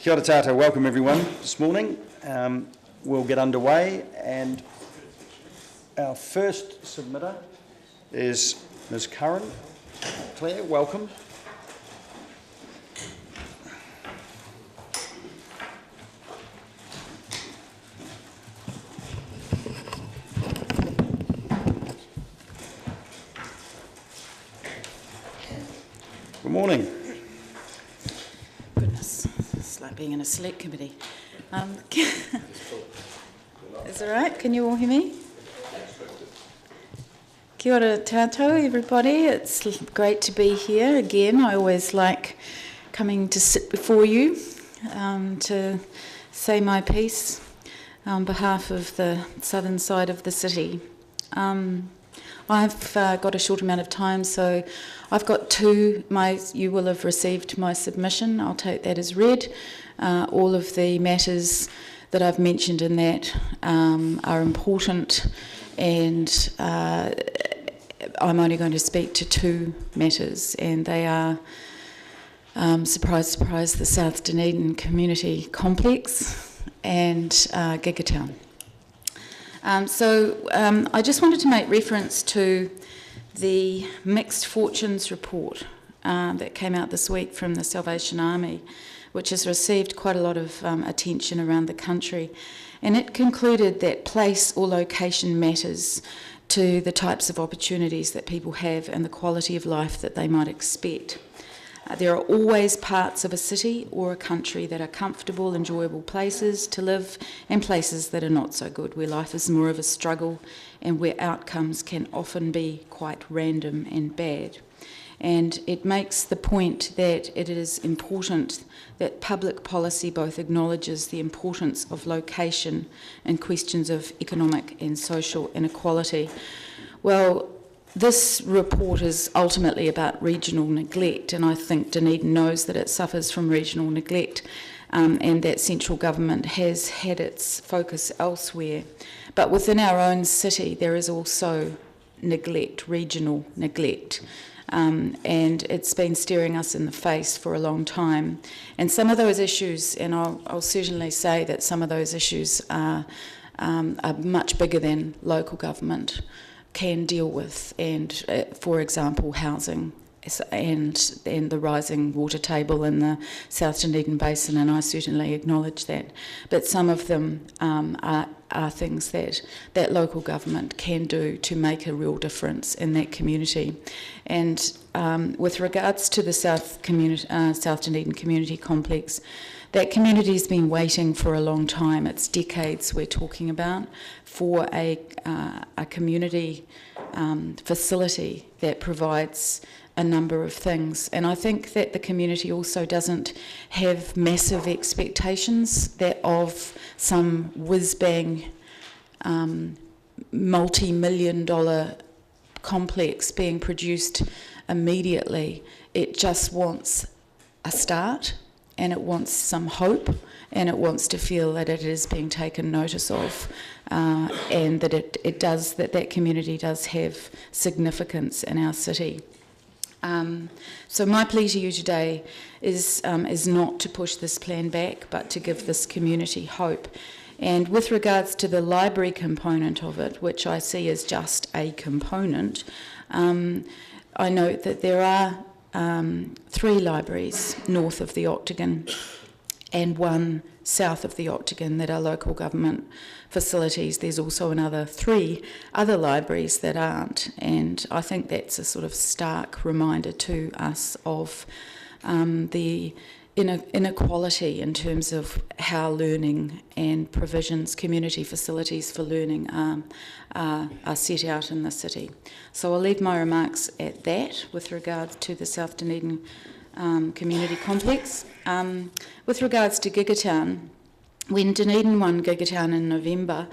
Kia ora tātou, welcome everyone this morning. We'll get underway, and our first submitter is Ms. Curran. Claire, welcome. Good morning. Goodness, it's like being in a select committee. Is it all right? Can you all hear me? Kia ora tātou, everybody. It's great to be here again. I always like coming to sit before you to say my piece on behalf of the southern side of the city. I've got a short amount of time, so I've got two. You will have received my submission. I'll take that as read. All of the matters that I've mentioned in that are important, and I'm only going to speak to two matters, and they are, surprise, surprise, the South Dunedin Community Complex and Gigatown. I just wanted to make reference to the Mixed Fortunes report that came out this week from the Salvation Army, which has received quite a lot of attention around the country. And it concluded that place or location matters to the types of opportunities that people have and the quality of life that they might expect. There are always parts of a city or a country that are comfortable, enjoyable places to live, and places that are not so good, where life is more of a struggle and where outcomes can often be quite random and bad. And it makes the point that it is important that public policy both acknowledges the importance of location and questions of economic and social inequality. Well, this report is ultimately about regional neglect, and I think Dunedin knows that it suffers from regional neglect and that central government has had its focus elsewhere. But within our own city, there is also neglect, regional neglect, and it's been staring us in the face for a long time. And some of those issues, and I'll certainly say that some of those issues are much bigger than local government can deal with, and for example housing and the rising water table in the South Dunedin Basin, and I certainly acknowledge that. But some of them are things that local government can do to make a real difference in that community. And with regards to the South Dunedin Community Complex, that community's been waiting for a long time. It's decades we're talking about for a community facility that provides a number of things. And I think that the community also doesn't have massive expectations that of some whiz-bang multi-million-dollar complex being produced immediately. It just wants a start, and it wants some hope, and it wants to feel that it is being taken notice of, and that that community does have significance in our city. So my plea to you today is not to push this plan back, but to give this community hope. And with regards to the library component of it, which I see as just a component, I note that there are 3 libraries north of the Octagon and 1 south of the Octagon that are local government facilities. There's also another 3 other libraries that aren't, and I think that's a sort of stark reminder to us of the inequality in terms of how learning and provisions, community facilities for learning are set out in the city. So I'll leave my remarks at that with regard to the South Dunedin Community Complex. With regards to Gigatown, when Dunedin won Gigatown in November,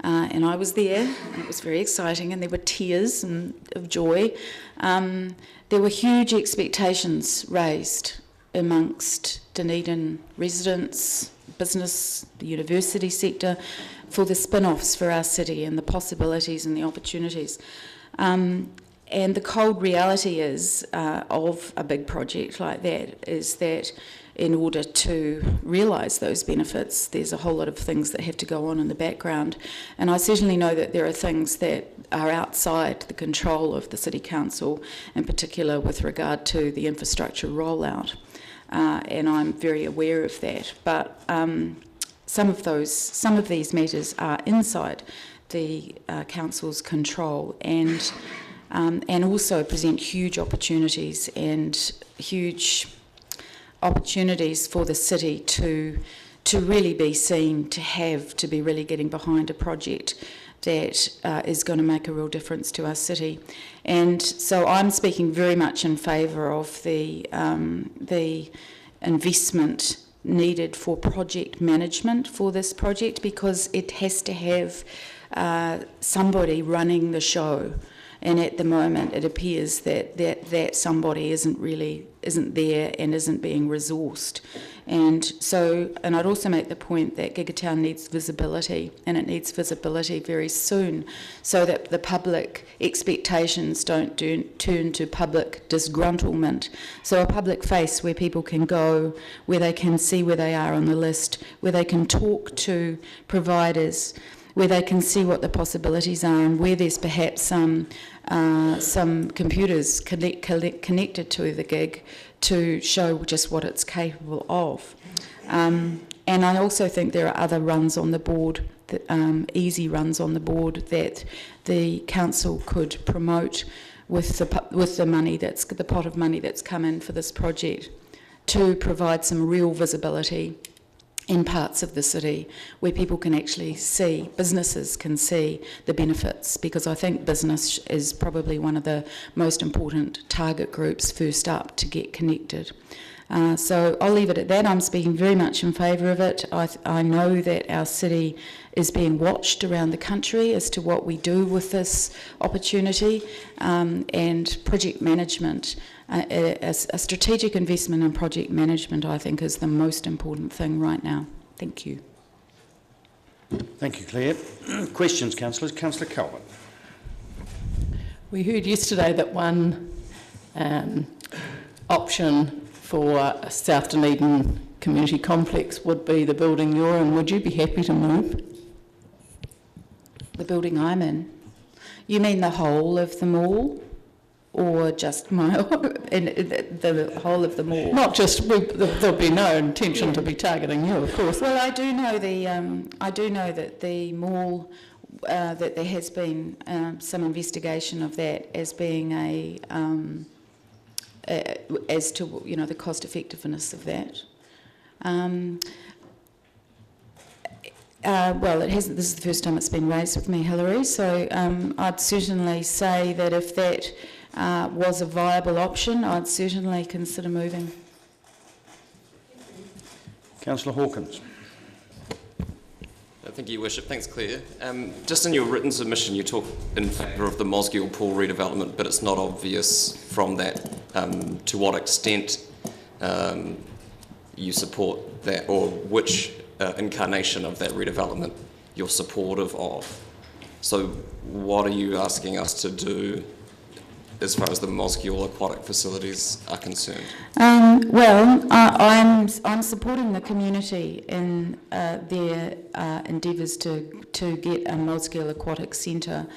and I was there, and it was very exciting, and there were tears of joy, there were huge expectations raised amongst Dunedin residents, business, the university sector, for the spin-offs for our city and the possibilities and the opportunities. And the cold reality is of a big project like that is that in order to realise those benefits, there's a whole lot of things that have to go on in the background. And I certainly know that there are things that are outside the control of the City Council, in particular with regard to the infrastructure rollout. And I'm very aware of that. But some of these matters are inside the Council's control and also present huge opportunities for the city to really be seen, to be really getting behind a project that is going to make a real difference to our city. And so I'm speaking very much in favour of the investment needed for project management for this project, because it has to have somebody running the show. And at the moment, it appears that somebody isn't there and isn't being resourced. And I'd also make the point that Gigatown needs visibility, and it needs visibility very soon, so that the public expectations don't turn to public disgruntlement. So a public face where people can go, where they can see where they are on the list, where they can talk to providers, where they can see what the possibilities are, and where there's perhaps some computers connected to the gig to show just what it's capable of. And I also think there are other runs on the board, easy runs on the board, that the council could promote with the money the pot of money that's come in for this project, to provide some real visibility in parts of the city where people can actually see, businesses can see the benefits, because I think business is probably one of the most important target groups first up to get connected. So I'll leave it at that. I'm speaking very much in favour of it. I know that our city is being watched around the country as to what we do with this opportunity, and project management, a strategic investment in project management, I think, is the most important thing right now. Thank you. Thank you, Claire. Questions, councillors? Councillor Calvert. We heard yesterday that one option for South Dunedin Community Complex would be the building you're in. Would you be happy to move? The building I'm in? You mean the whole of the mall? Or just the whole of the mall? Not just, there'll be no intention to be targeting you, of course. Well, I do know that the mall, that there has been some investigation of that as being as to the cost effectiveness of that. Well, it hasn't. This is the first time it's been raised with me, Hilary. So I'd certainly say that if that was a viable option, I'd certainly consider moving. Councillor Hawkins. Thank you, Your Worship. Thanks, Claire. Just in your written submission, you talk in favour of the Mosgiel Pool redevelopment, but it's not obvious from that to what extent you support that, or which incarnation of that redevelopment you're supportive of. So what are you asking us to do as far as the Mosgiel aquatic facilities are concerned? Well, I'm supporting the community in their endeavours to get a Mosgiel aquatic centre.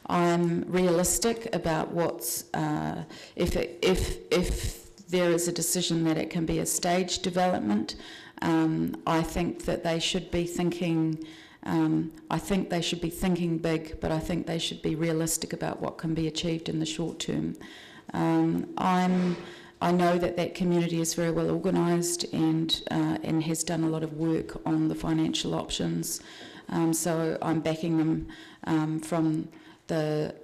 I'm realistic about what's if there is a decision that it can be a staged development. I think that they should be thinking. I think they should be thinking big, but I think they should be realistic about what can be achieved in the short term. I know that community is very well organised and has done a lot of work on the financial options. So I'm backing them from the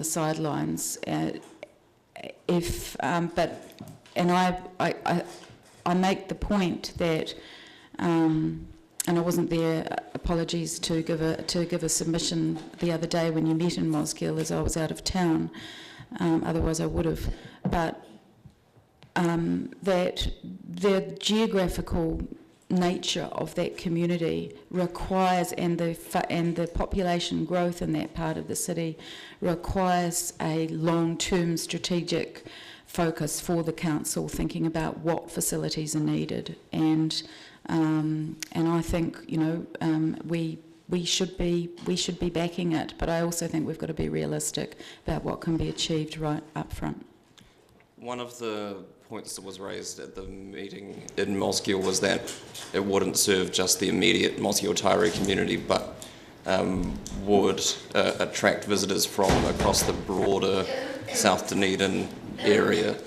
sidelines. I make the point that. And I wasn't there. Apologies to give a submission the other day when you met in Mosgiel, as I was out of town. Otherwise, I would have. But that the geographical nature of that community requires, and the population growth in that part of the city requires a long-term strategic focus for the council, thinking about what facilities are needed, and I think we should be backing it, but I also think we've got to be realistic about what can be achieved right up front. One of the points that was raised at the meeting in Mosgiel was that it wouldn't serve just the immediate Mosgiel-Taieri community, but would attract visitors from across the broader South Dunedin area.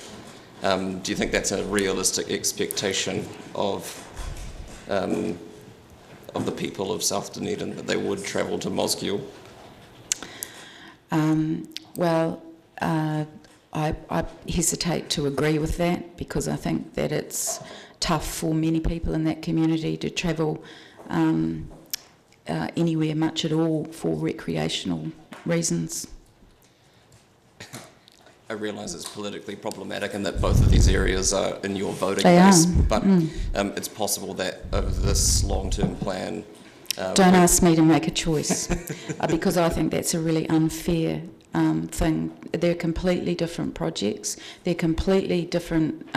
Do you think that's a realistic expectation of the people of South Dunedin, that they would travel to Mosgiel? I hesitate to agree with that, because I think that it's tough for many people in that community to travel anywhere much at all for recreational reasons. I realise it's politically problematic and that both of these areas are in your voting They base, are. but it's possible that over this long-term plan... Don't ask me to make a choice, because I think that's a really unfair thing. They're completely different projects. They're completely different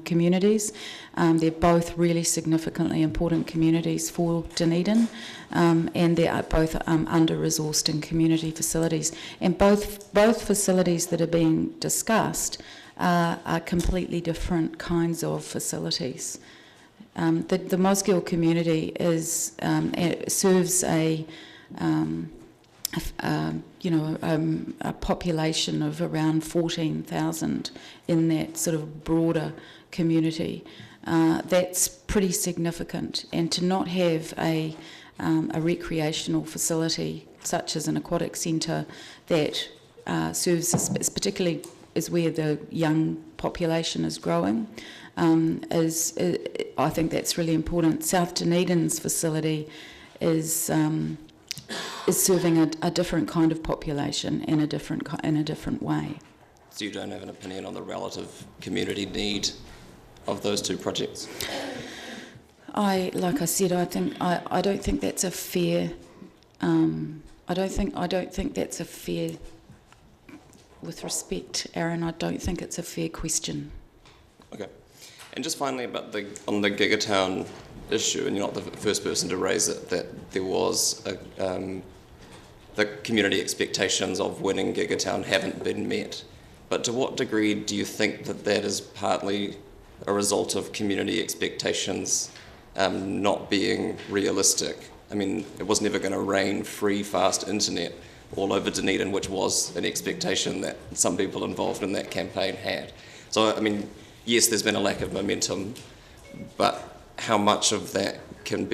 communities. They're both really significantly important communities for Dunedin, and they are both under-resourced in community facilities. And both facilities that are being discussed are completely different kinds of facilities. The Mosgiel community serves a population of around 14,000 in that sort of broader community. That's pretty significant, and to not have a recreational facility such as an aquatic centre that serves, particularly is where the young population is growing, I think that's really important. South Dunedin's facility is serving a different kind of population in a different way. So you don't have an opinion on the relative community need of those two projects? Like I said, I don't think that's a fair. I don't think that's a fair. With respect, Aaron, I don't think it's a fair question. Okay. And just finally, on the Gigatown issue, and you're not the first person to raise it, that there was the community expectations of winning Gigatown haven't been met. But to what degree do you think that is partly a result of community expectations not being realistic? I mean, it was never going to rain free, fast internet all over Dunedin, which was an expectation that some people involved in that campaign had. So, I mean, yes, there's been a lack of momentum, but how much of that can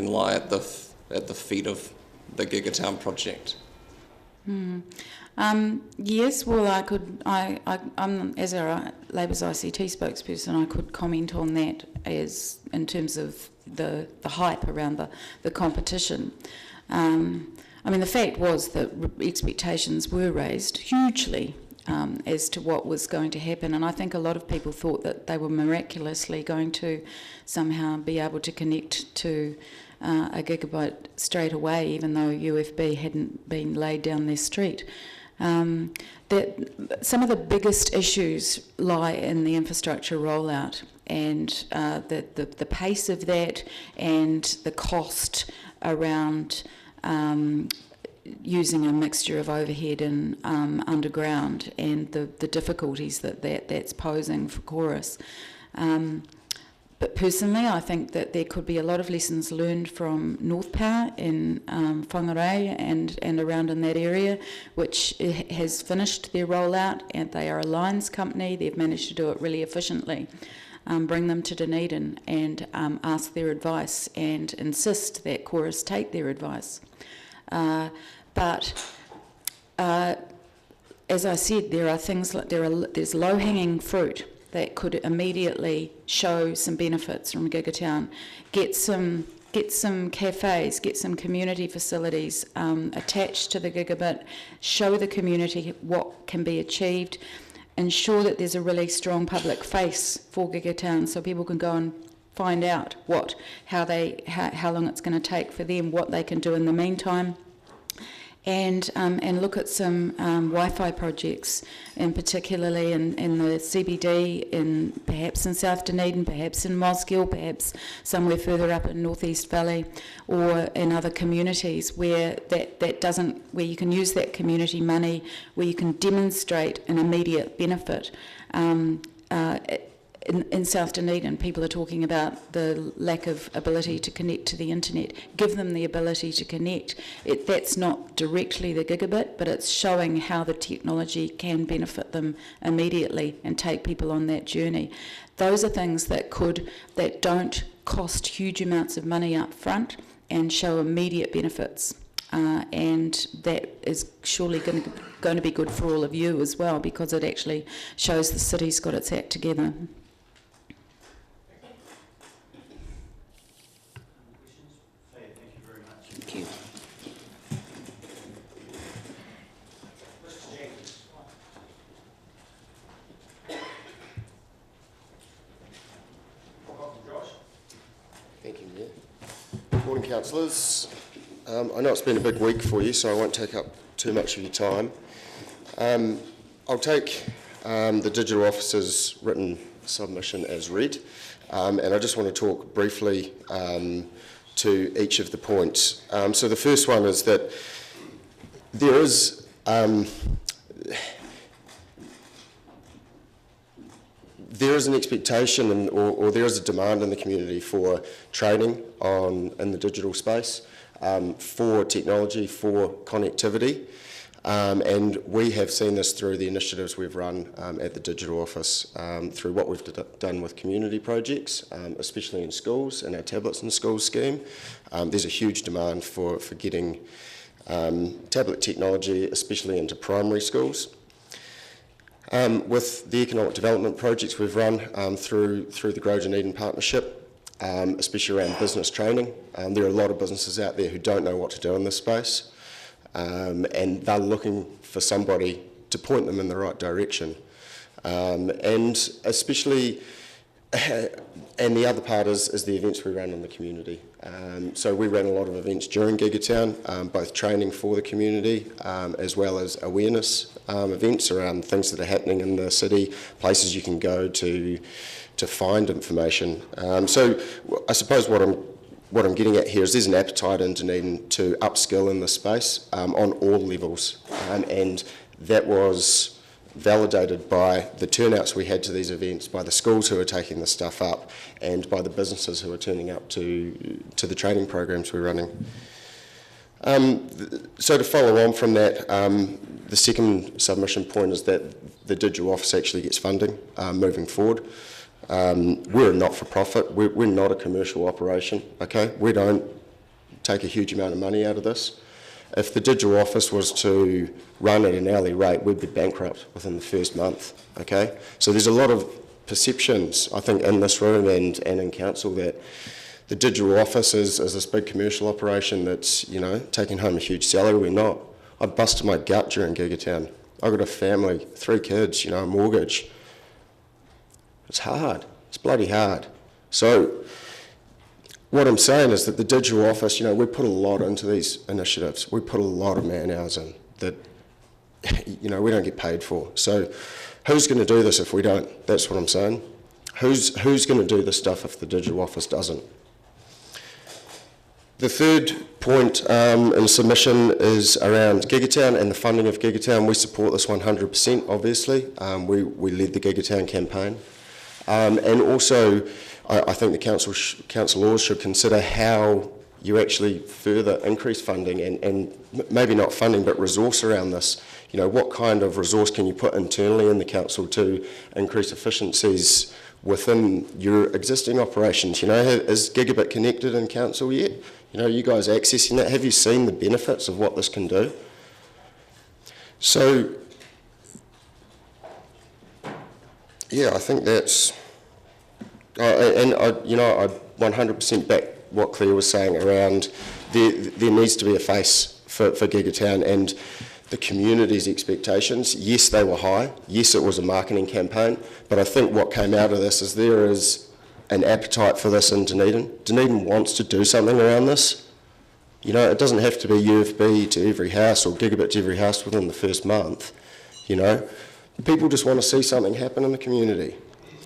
lie at the feet of the Gigatown project? Yes, well, I'm as a Labour's ICT spokesperson, I could comment on that as in terms of the hype around the competition. I mean, the fact was that expectations were raised hugely as to what was going to happen, and I think a lot of people thought that they were miraculously going to somehow be able to connect to a gigabit straight away, even though UFB hadn't been laid down their street. That some of the biggest issues lie in the infrastructure rollout, and the pace of that, and the cost around using a mixture of overhead and underground, and the difficulties that's posing for Chorus. But personally, I think that there could be a lot of lessons learned from North Power in Whangarei and around in that area, which has finished their rollout, and they are a lines company. They've managed to do it really efficiently. Bring them to Dunedin and ask their advice and insist that Chorus take their advice. But as I said, there are things like there's low-hanging fruit that could immediately show some benefits from Gigatown. Get some cafes, get some community facilities attached to the gigabit, show the community what can be achieved, ensure that there's a really strong public face for Gigatown so people can go and find out how long it's going to take for them, what they can do in the meantime, and look at some Wi-Fi projects, and particularly in the CBD, perhaps in South Dunedin, perhaps in Mosgiel, perhaps somewhere further up in North East Valley, or in other communities where where you can use that community money, where you can demonstrate an immediate benefit. In South Dunedin, people are talking about the lack of ability to connect to the internet. Give them the ability to connect. That's not directly the gigabit, but it's showing how the technology can benefit them immediately and take people on that journey. Those are things that don't cost huge amounts of money up front and show immediate benefits. And that is surely going to be good for all of you as well, because it actually shows the city's got its act together. Thank you. Thank you, Mayor. Morning, councillors. I know it's been a big week for you, so I won't take up too much of your time. I'll take the Digital Officer's written submission as read, and I just want to talk briefly to each of the points. So the first one is that there is an expectation or there is a demand in the community for training in the digital space, for technology, for connectivity, and we have seen this through the initiatives we've run at the Digital Office, through what we've done with community projects, especially in schools, in our Tablets in Schools scheme. There's a huge demand for getting tablet technology, especially into primary schools. With the economic development projects we've run through the Grow Dunedin partnership, especially around business training, there are a lot of businesses out there who don't know what to do in this space, and they're looking for somebody to point them in the right direction. And especially, and the other part is the events we run in the community. So we ran a lot of events during Gigatown, both training for the community as well as awareness events around things that are happening in the city, places you can go to find information. So I suppose what I'm getting at here is there's an appetite in Dunedin to upskill in this space on all levels, and that was validated by the turnouts we had to these events, by the schools who are taking this stuff up, and by the businesses who are turning up to the training programs we're running. So to follow on from that, the second submission point is that the Digital Office actually gets funding moving forward. We're a not-for-profit, we're not a commercial operation, okay? We don't take a huge amount of money out of this. If the Digital Office was to run at an hourly rate, we'd be bankrupt within the first month, okay? So there's a lot of perceptions, I think, in this room and in council that the Digital Office is this big commercial operation that's, you know, taking home a huge salary. We're not. I busted my gut during Gigatown. I've got a family, 3 kids, you know, a mortgage. It's hard. It's bloody hard. So what I'm saying is that the Digital Office, you know, we put a lot into these initiatives. We put a lot of man hours in that, you know, we don't get paid for. So who's going to do this if we don't? That's what I'm saying. Who's going to do this stuff if the Digital Office doesn't? The third point in submission is around Gigatown and the funding of Gigatown. We support this 100%, obviously. We led the Gigatown campaign. And also, I think the councillors should consider how you actually further increase funding and maybe not funding, but resource around this. You know, what kind of resource can you put internally in the council to increase efficiencies within your existing operations? You know, is Gigabit connected in council yet? You know, you guys accessing that? Have you seen the benefits of what this can do? So, yeah, I think that's, and I 100% back what Claire was saying around there needs to be a face for Gigatown and the community's expectations. Yes, they were high. Yes, it was a marketing campaign, but I think what came out of this is there is an appetite for this in Dunedin. Dunedin wants to do something around this. You know, it doesn't have to be UFB to every house or gigabit to every house within the first month, you know. People just want to see something happen in the community.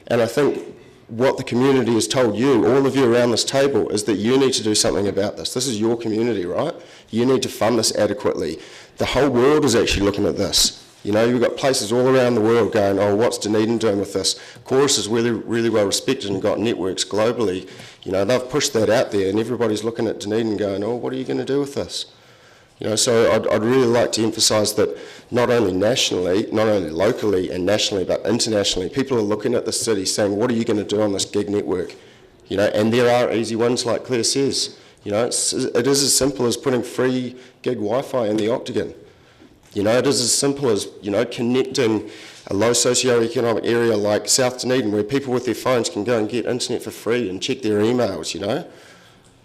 And I think what the community has told you, all of you around this table, is that you need to do something about this. This is your community, right? You need to fund this adequately. The whole world is actually looking at this. You know, you've got places all around the world going, oh, what's Dunedin doing with this? Chorus is really, really well respected and got networks globally. You know, they've pushed that out there and everybody's looking at Dunedin going, oh, what are you going to do with this? You know, so I'd really like to emphasise that not only nationally, not only locally and nationally, but internationally, people are looking at the city saying, what are you going to do on this gig network? You know, and there are easy ones, like Claire says. You know, it is as simple as putting free gig Wi-Fi in the Octagon. You know, it is as simple as, you know, connecting a low socio-economic area like South Dunedin where people with their phones can go and get internet for free and check their emails, you know.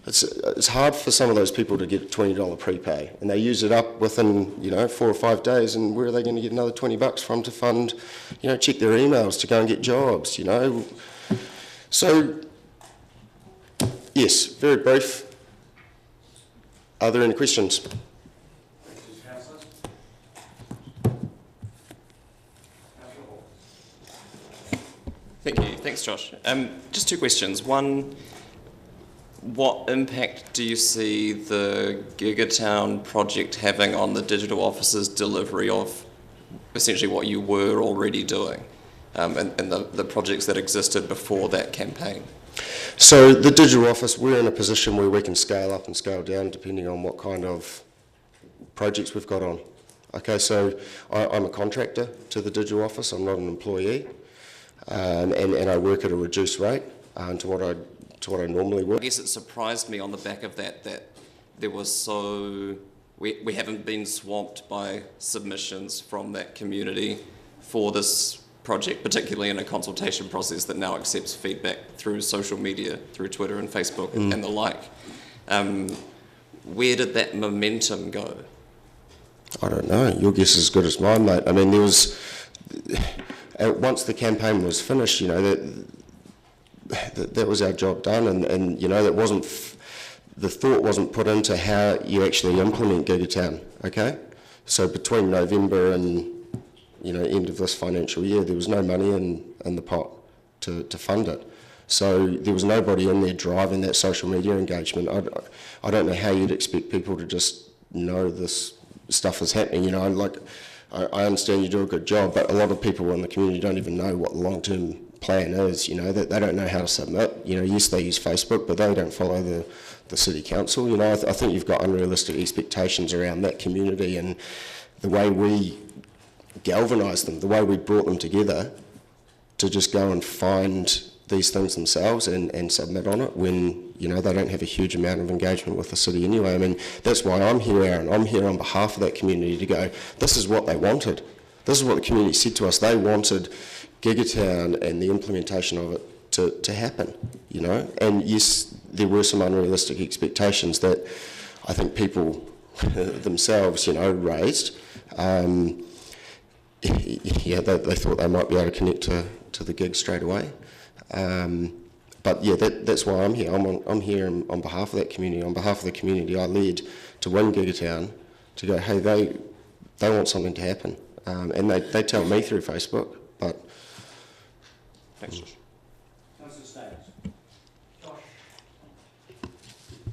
It's hard for some of those people to get a $20 prepay and they use it up within, you know, 4 or 5 days, and where are they going to get another $20 from to fund, you know, check their emails, to go and get jobs, you know. So, yes, very brief. Are there any questions? Thank you. Thanks, Josh. Just 2 questions. One, what impact do you see the Gigatown project having on the digital office's delivery of essentially what you were already doing and the projects that existed before that campaign? So the digital office, we're in a position where we can scale up and scale down depending on what kind of projects we've got on. Okay, so I'm a contractor to the digital office. I'm not an employee. And I work at a reduced rate to what I normally work. I guess it surprised me on the back of that there was we haven't been swamped by submissions from that community for this project, particularly in a consultation process that now accepts feedback through social media, through Twitter and Facebook and the like. Where did that momentum go? I don't know. Your guess is as good as mine, mate. I mean, there was... once the campaign was finished, you know, that was our job done, and you know, that wasn't the thought wasn't put into how you actually implement Gigatown. Okay, so between November and, you know, end of this financial year, there was no money in the pot to fund it. So there was nobody in there driving that social media engagement. I don't know how you'd expect people to just know this stuff is happening. You know, like, I understand you do a good job, but a lot of people in the community don't even know what the long-term plan is, you know, that they don't know how to submit. You know, yes, they use Facebook, but they don't follow the city council. You know, I think you've got unrealistic expectations around that community and the way we galvanised them, the way we brought them together to just go and find these things themselves and submit on it when, you know, they don't have a huge amount of engagement with the city anyway. I mean, that's why I'm here, Aaron. I'm here on behalf of that community to go, this is what they wanted. This is what the community said to us. They wanted Gigatown and the implementation of it to happen, you know. And yes, there were some unrealistic expectations that I think people themselves, you know, raised. Yeah, they thought they might be able to connect to the gig straight away. But yeah, that's why I'm here. I'm here on behalf of that community, on behalf of the community I led to win Gigatown, to go, hey, they want something to happen. And they tell me through Facebook, but... Thanks, Josh.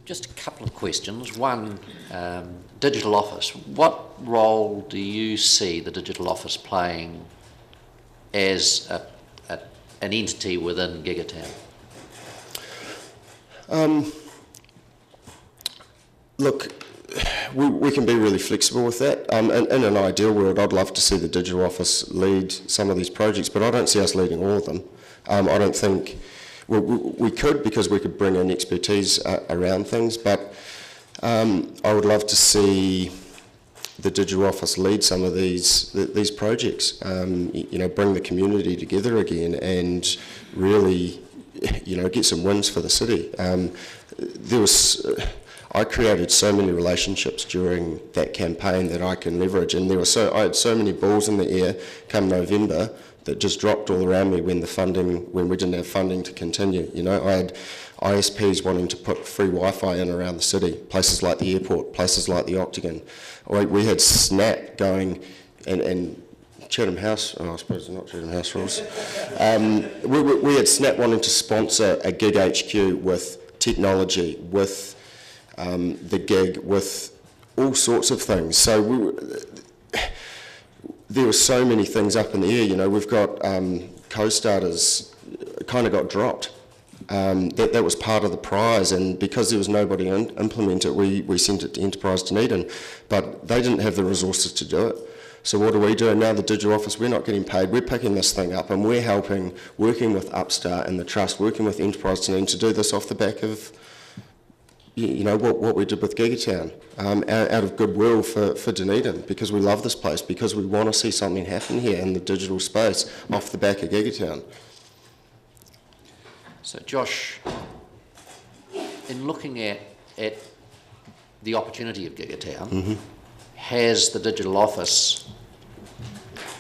Just a couple of questions. One, digital office. What role do you see the digital office playing as an entity within Gigatown? Look, we can be really flexible with that. In an ideal world, I'd love to see the digital office lead some of these projects, but I don't see us leading all of them. I don't think... we could, because we could bring in expertise around things, but I would love to see the digital office lead some of these projects. You know, bring the community together again and really, you know, get some wins for the city. I created so many relationships during that campaign that I can leverage, and I had so many balls in the air come November that just dropped all around me when we didn't have funding to continue. You know, I had ISPs wanting to put free Wi-Fi in around the city, places like the airport, places like the Octagon. We had Snap going, and Chatham House, I suppose not Chatham House rules. We had Snap wanting to sponsor a gig HQ with technology, with the gig, with all sorts of things. So there were so many things up in the air. You know, we've got co-starters kind of got dropped. That was part of the prize, and because there was nobody implement it, we sent it to Enterprise Dunedin, but they didn't have the resources to do it. So what do? And now the digital office, we're not getting paid, we're picking this thing up, and we're helping, working with Upstart and the Trust, working with Enterprise Dunedin to do this off the back of, you know, what we did with Gigatown, out of goodwill for Dunedin, because we love this place, because we want to see something happen here in the digital space off the back of Gigatown. So Josh, in looking at the opportunity of Gigatown, has the digital office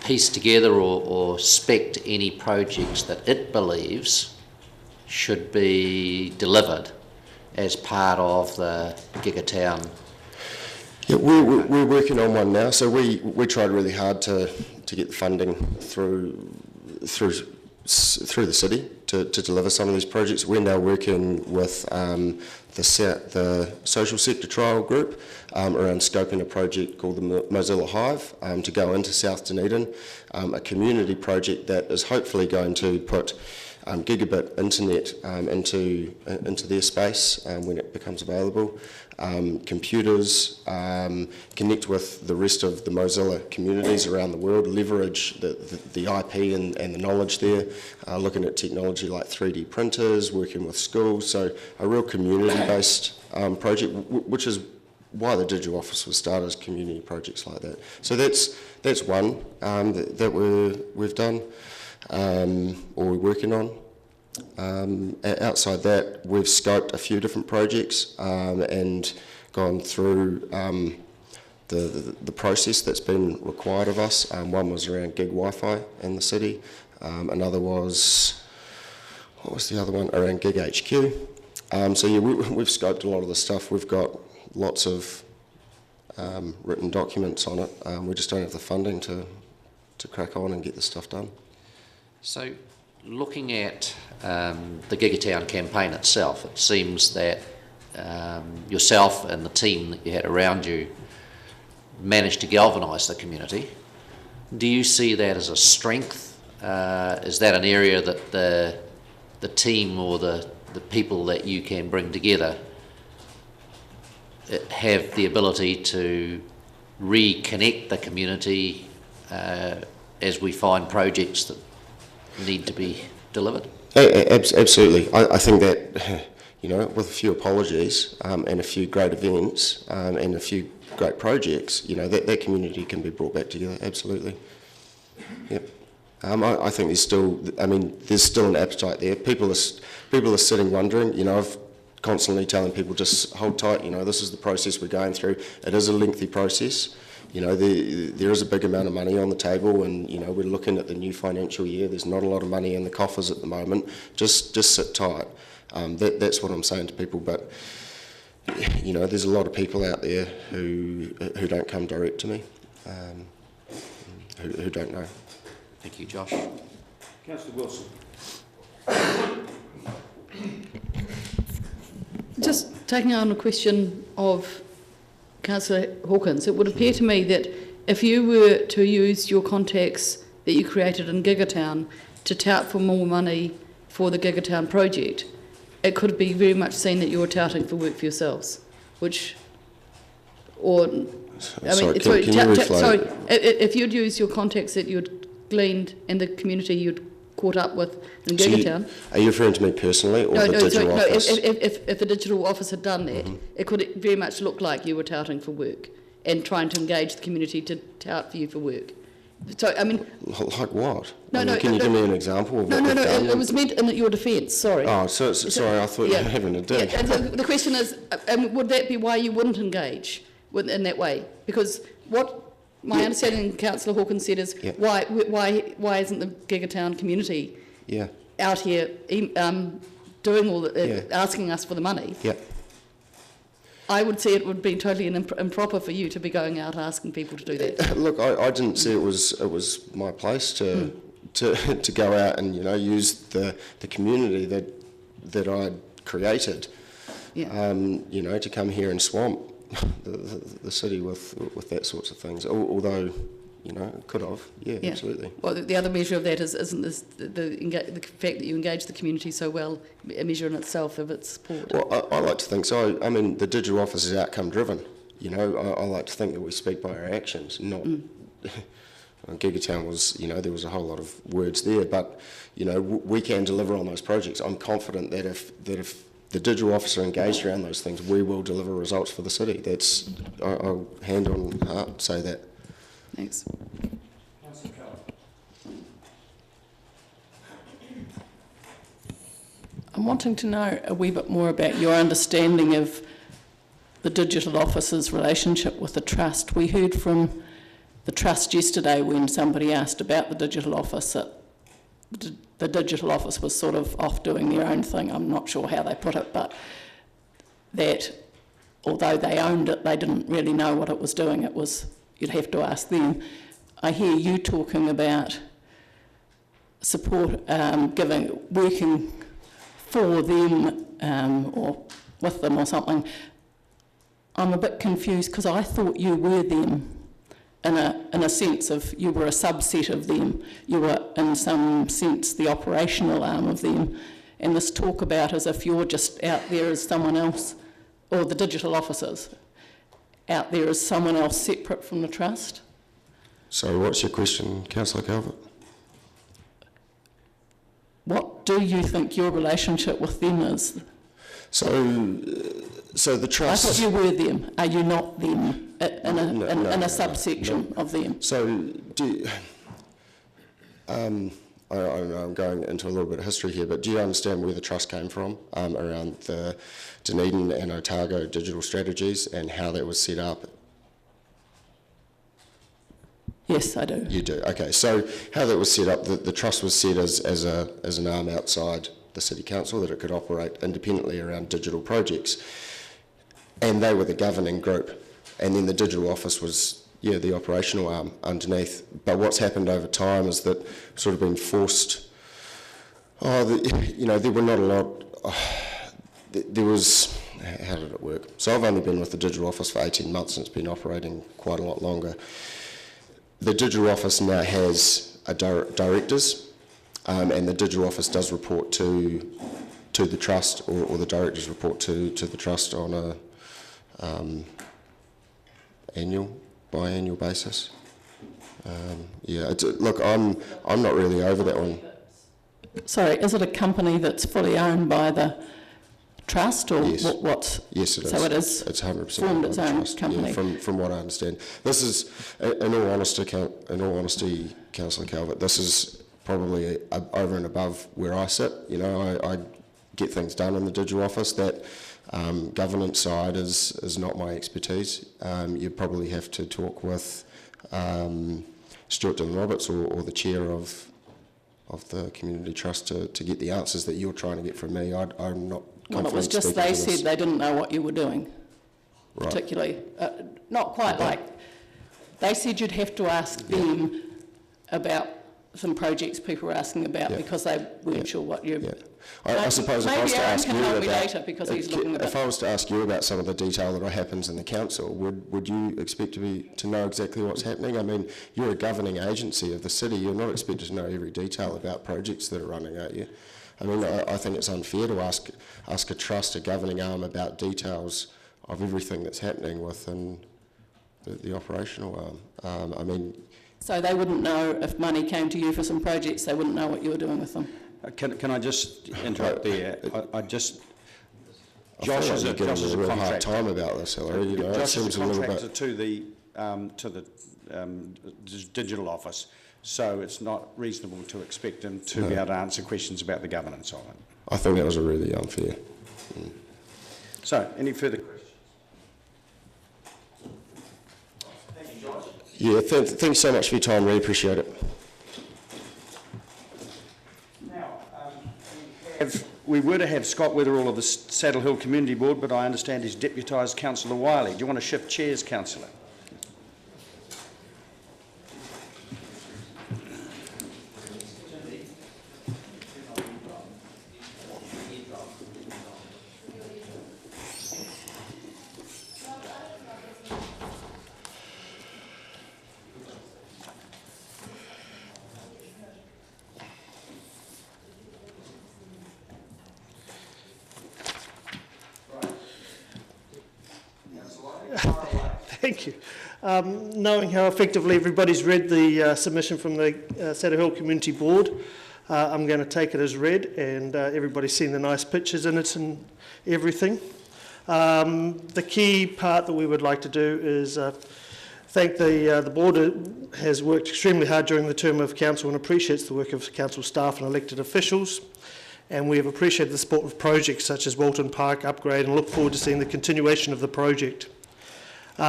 pieced together or spec'd any projects that it believes should be delivered as part of the Gigatown? Yeah, we're working on one now. So we tried really hard to get the funding through the city to deliver some of these projects. We're now working with the social sector trial group around scoping a project called the Mozilla Hive to go into South Dunedin, a community project that is hopefully going to put gigabit internet into their space when it becomes available. Computers, connect with the rest of the Mozilla communities around the world, leverage the IP and the knowledge there, looking at technology like 3D printers, working with schools, so a real community-based project, which is why the digital office was started, as community projects like that. So that's one that we've done, or we're working on. Outside that, we've scoped a few different projects and gone through the process that's been required of us. One was around gig Wi-Fi in the city. Another was, what was the other one? Around gig HQ. So yeah, we've scoped a lot of the stuff. We've got lots of written documents on it. We just don't have the funding to crack on and get this stuff done. So, looking at the Gigatown campaign itself, it seems that yourself and the team that you had around you managed to galvanise the community. Do you see that as a strength? Is that an area that the team or the people that you can bring together have the ability to reconnect the community as we find projects that need to be delivered? Absolutely. I think that, you know, with a few apologies and a few great events and a few great projects, you know, that community can be brought back together. Absolutely. Yep. I think there's still an appetite there. People are sitting wondering. You know, I've constantly telling people, just hold tight. You know, this is the process we're going through. It is a lengthy process. You know, there is a big amount of money on the table, and, you know, we're looking at the new financial year. There's not a lot of money in the coffers at the moment. Just sit tight. That's what I'm saying to people. But, you know, there's a lot of people out there who don't come direct to me, who don't know. Thank you, Josh. Councillor Wilson. Just taking on a question of Councillor Hawkins, it would appear to me that if you were to use your contacts that you created in Gigatown to tout for more money for the Gigatown project, it could be very much seen that you were touting for work for yourselves, which, or, if you'd used your contacts that you'd gleaned and the community you'd caught up with in Gigatown. Are you referring to me personally or the digital office? No, if the digital office had done that, it could very much look like you were touting for work and trying to engage the community to tout for you for work. So, I mean... Like what? Can you give me an example of what No, it was meant in your defence, sorry. Oh, sorry, I thought you were having a dig. Yeah, and so the question is, would that be why you wouldn't engage in that way? Because what My understanding, Councillor Hawkins said, is Yeah. why isn't the Gigatown community Yeah, out here doing all the, Yeah. asking us for the money? yeah. I would say it would be totally improper for you to be going out asking people to do that. Look, I didn't see it was my place to go out and use the community that I'd created, Yeah. to come here and swamp the city with that sorts of things. Although, it could have. Yeah, Yeah. absolutely. Well, the other measure of that isn't this, the fact that you engage the community so well a measure in itself of its support? Well, I like to think so. I mean, the digital office is outcome driven. I like to think that we speak by our actions, not. Gigatown was, there was a whole lot of words there, but we can deliver on those projects. I'm confident that if the digital officer engaged around those things, we will deliver results for the city. I'll hand on heart say that. Thanks. I'm wanting to know a wee bit more about your understanding of the digital office's relationship with the trust. We heard from the trust yesterday when somebody asked about the digital office that the digital office was sort of off doing their own thing. I'm not sure how they put it, but that although they owned it, they didn't really know what it was doing. You'd have to ask them. I hear you talking about support, working for them or with them or something. I'm a bit confused because I thought you were them in a sense of you were a subset of them. You were in some sense the operational arm of them. And this talk about as if you're just out there as someone else, or the digital officers out there as someone else separate from the trust. So what's your question, Councillor Calvert? What do you think your relationship with them is? So the trust. I thought you were them. Are you not them in a subsection of them? So I'm going into a little bit of history here, but do you understand where the trust came from around the Dunedin and Otago digital strategies and how that was set up? Yes, I do. You do. Okay. So how that was set up, the trust was set as an arm outside the City Council, that it could operate independently around digital projects, and they were the governing group, and then the digital office was the operational arm underneath. But what's happened over time is that sort of been forced. There were not a lot. There was. How did it work? So I've only been with the digital office for 18 months, and it's been operating quite a lot longer. The digital office now has directors, and the digital office does report to the trust, or the directors report to the trust on a biannual basis. Look, I'm not really over that one. Sorry, is it a company that's fully owned by the trust, or Yes. what's? Yes, it is. So it is. It's 100% formed its own trust. company. Yeah, from what I understand, this is, in all honesty, Councillor Calvert, this is probably over and above where I sit. I get things done in the digital office. That governance side is not my expertise. You probably have to talk with Stuart Dillon Roberts or the chair of the community trust to get the answers that you're trying to get from me. I'm not. Well, it was just they said they didn't know what you were doing, Right. particularly. Not quite like. They said you'd have to ask them about some projects people were asking about because they weren't sure what you. Yeah. I suppose if I was maybe to Aaron ask can you help me about, later because he's looking if I was to ask you about some of the detail that happens in the council, would you expect to know exactly what's happening? I mean, you're a governing agency of the city. You're not expected to know every detail about projects that are running, are you? I mean, I think it's unfair to ask a trust, a governing arm, about details of everything that's happening within the operational arm. I mean. So they wouldn't know if money came to you for some projects. They wouldn't know what you were doing with them. Can I just interrupt there? Josh is a real hard time about this, Hillary. Josh is a contractor bit to the digital office, so it's not reasonable to expect him to be able to answer questions about the governance of it. I think that was a really unfair. So, any further questions? Yeah, thanks so much for your time, really appreciate it. We were to have Scott Weatherall of the Saddle Hill Community Board, but I understand he's deputised Councillor Wiley. Do you want to shift chairs, Councillor? Thank you. Knowing how effectively everybody's read the submission from the Saddle Hill Community Board, I'm going to take it as read, and everybody's seen the nice pictures in it and everything. The key part that we would like to do is thank the board. Has worked extremely hard during the term of council and appreciates the work of council staff and elected officials. And we have appreciated the support of projects such as Walton Park upgrade and look forward to seeing the continuation of the project.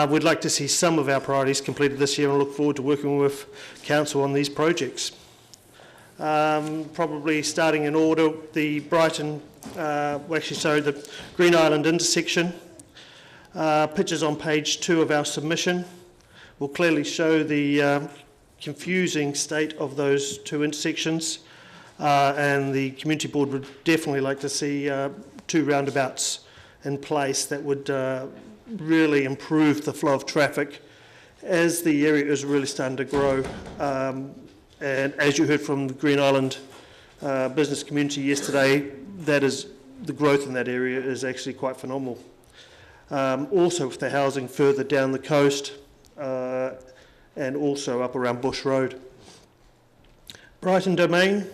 We'd like to see some of our priorities completed this year and look forward to working with council on these projects. Probably starting in order, the Brighton, the Green Island intersection. Pictures on page 2 of our submission will clearly show the confusing state of those two intersections, and the community board would definitely like to see 2 roundabouts in place that would really improve the flow of traffic as the area is really starting to grow. And as you heard from the Green Island business community yesterday, that is, the growth in that area is actually quite phenomenal. Also with the housing further down the coast and also up around Bush Road. Brighton Domain,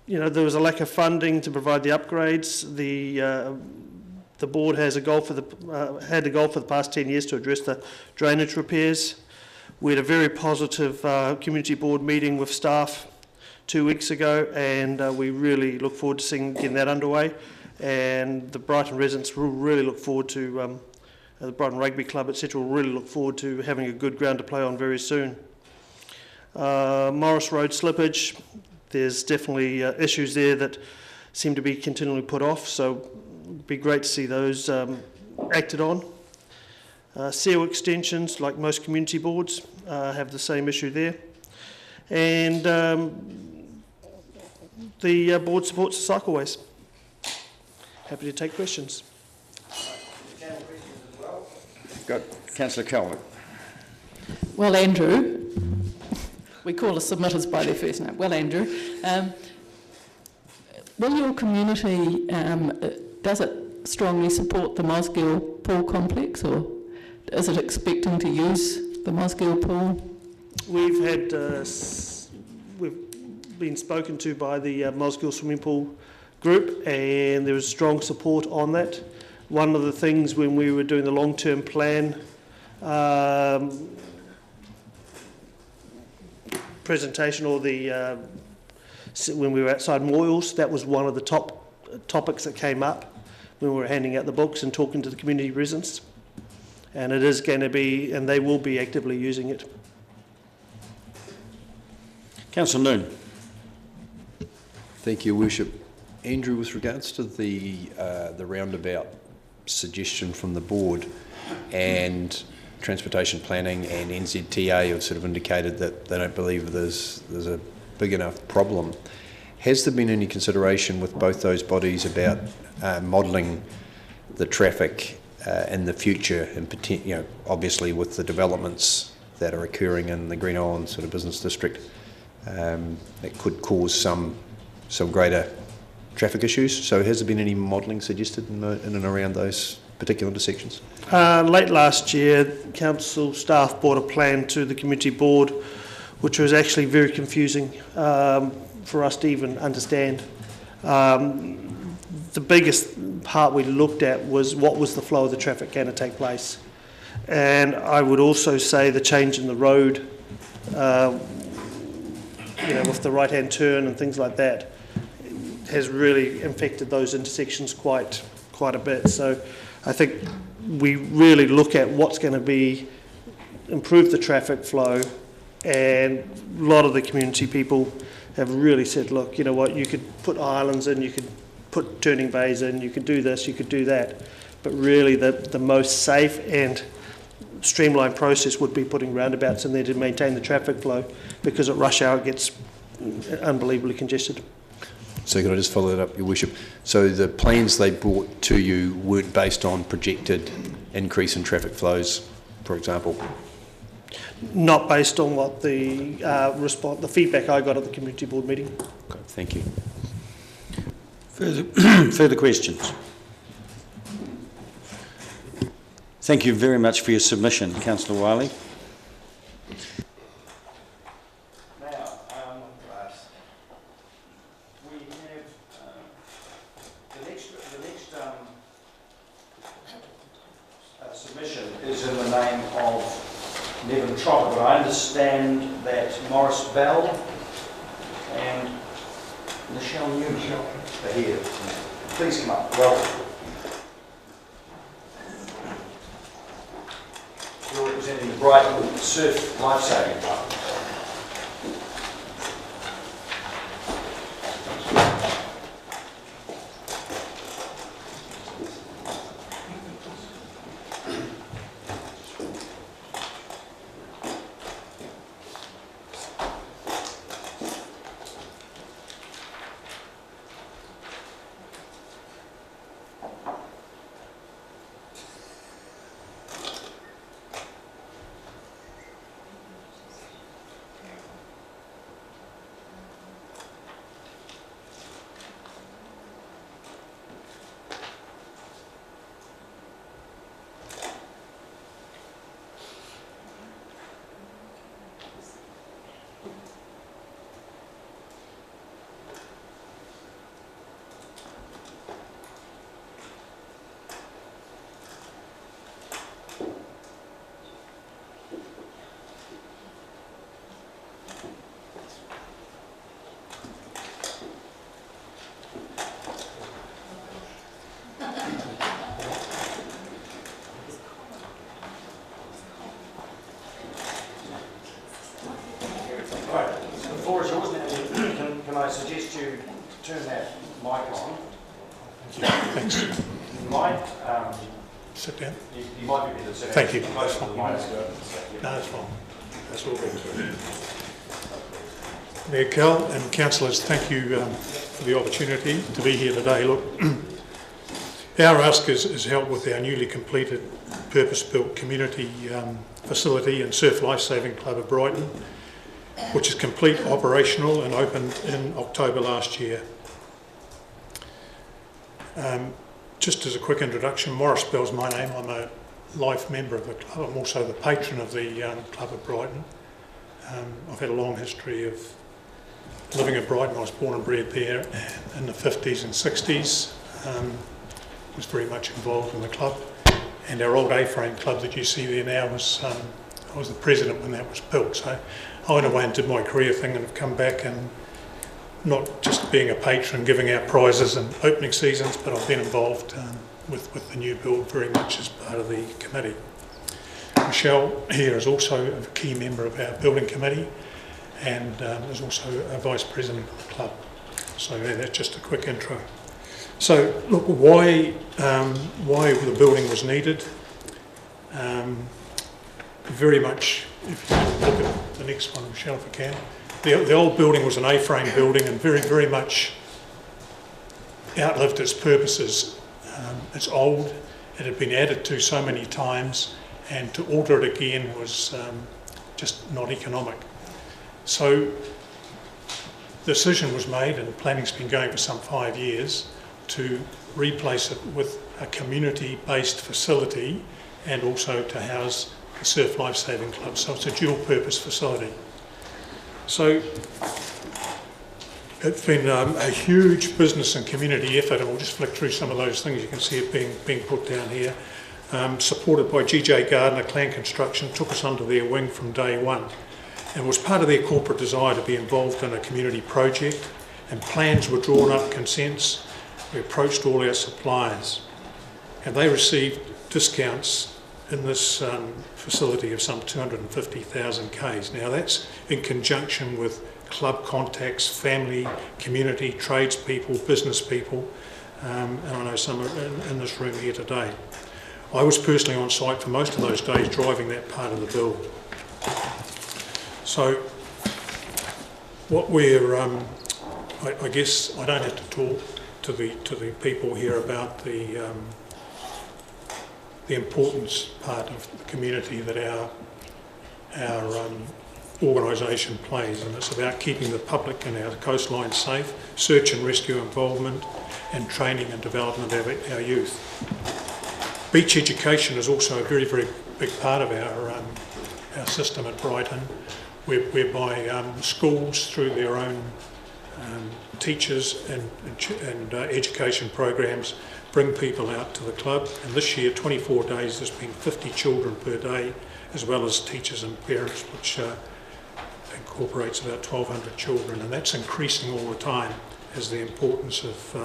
there was a lack of funding to provide the upgrades. The board has a goal for had a goal for the past 10 years to address the drainage repairs. We had a very positive community board meeting with staff 2 weeks ago, and we really look forward to getting that underway. And the Brighton residents will really look forward to the Brighton Rugby Club, etc. will really look forward to having a good ground to play on very soon. Morris Road slippage. There's definitely issues there that seem to be continually put off, so it'd be great to see those acted on. CO extensions, like most community boards, have the same issue there. And the board supports the cycleways. Happy to take questions. Got Councillor Calvert. Well, Andrew, we call the submitters by their first name. Well, Andrew, will your community, does it strongly support the Mosgiel Pool complex, or is it expecting to use the Mosgiel Pool? We've been spoken to by the Mosgiel Swimming Pool group, and there was strong support on that. One of the things when we were doing the long-term plan presentation, or the when we were outside Moyles, that was one of the top topics that came up when we were handing out the books and talking to the community residents. And it is going to be, and they will be actively using it. Councillor Noon. Thank you, Worship. Andrew, with regards to the roundabout suggestion from the board, and transportation planning and NZTA have sort of indicated that they don't believe there's a big enough problem. Has there been any consideration with both those bodies about modelling the traffic in the future, and obviously with the developments that are occurring in the Green Island sort of business district, that could cause some greater traffic issues? So has there been any modelling suggested in and around those particular intersections? Late last year, council staff brought a plan to the community board, which was actually very confusing for us to even understand. The biggest part we looked at was what was the flow of the traffic going to take place. And I would also say the change in the road, with the right-hand turn and things like that, has really affected those intersections quite a bit. So I think we really look at what's going to be improve the traffic flow, and a lot of the community people have really said, look, you know what, you could put islands in, you could put turning bays in, you could do this, you could do that, but really the most safe and streamlined process would be putting roundabouts in there to maintain the traffic flow, because at rush hour it gets unbelievably congested. So could I just follow that up, Your Worship? So the plans they brought to you weren't based on projected increase in traffic flows, for example? Not based on what the the feedback I got at the community board meeting. Okay, thank you. Further questions? Thank you very much for your submission, Councillor Wiley. Now, we have the next submission is in the name of Nevin Trotter, but I understand that Morris Bell and Michelle Newman are here. Please come up. Welcome. You're representing the Brighton Surf Lifesaving Club. Can I suggest you turn that mic on? Thanks. You might, Sit down. you might be able to sit down. Thank you. Close to the mic. No, that's fine. That's all good. Mayor Cal and councillors, thank you for the opportunity to be here today. Look, our ask is help with our newly completed purpose-built community facility and Surf Lifesaving Club of Brighton, which is complete, operational and opened in October last year. Just as a quick introduction, Morris Bell's my name. I'm a life member of the club. I'm also the patron of the Club of Brighton. I've had a long history of living in Brighton. I was born and bred there in the 50s and 60s. Was very much involved in the club. And our old A-frame club that you see there now was, I was the president when that was built. So I went away and did my career thing and have come back, and not just being a patron, giving out prizes and opening seasons, but I've been involved with the new build very much as part of the committee. Michelle here is also a key member of our building committee and is also a vice president of the club. So that's just a quick intro. So look, why the building was needed. Very much, if you look at the next one, Michelle, if I can. The old building was an A-frame building and very much outlived its purposes. It's old, it had been added to so many times, and to alter it again was just not economic. So the decision was made, and planning's been going for some 5 years, to replace it with a community-based facility and also to house the Surf Lifesaving Club. So it's a dual-purpose facility. So it's been a huge business and community effort, and we'll just flick through some of those things. You can see it being put down here. Supported by GJ Gardner, Clan Construction, took us under their wing from day one. And was part of their corporate desire to be involved in a community project, and plans were drawn up, consents. We approached all our suppliers, and they received discounts in this facility of some 250,000 Ks. Now that's in conjunction with club contacts, family, community, tradespeople, business people, and I know some are in this room here today. I was personally on site for most of those days driving that part of the build. So what we're, I guess I don't have to talk to the people here about the importance part of the community that our organisation plays, and it's about keeping the public and our coastline safe, search and rescue involvement, and training and development of our youth. Beach education is also a very, very big part of our system at Brighton, whereby schools, through their own teachers and education programs, bring people out to the club. And this year, 24 days, there's been 50 children per day, as well as teachers and parents, which incorporates about 1,200 children, and that's increasing all the time as the importance of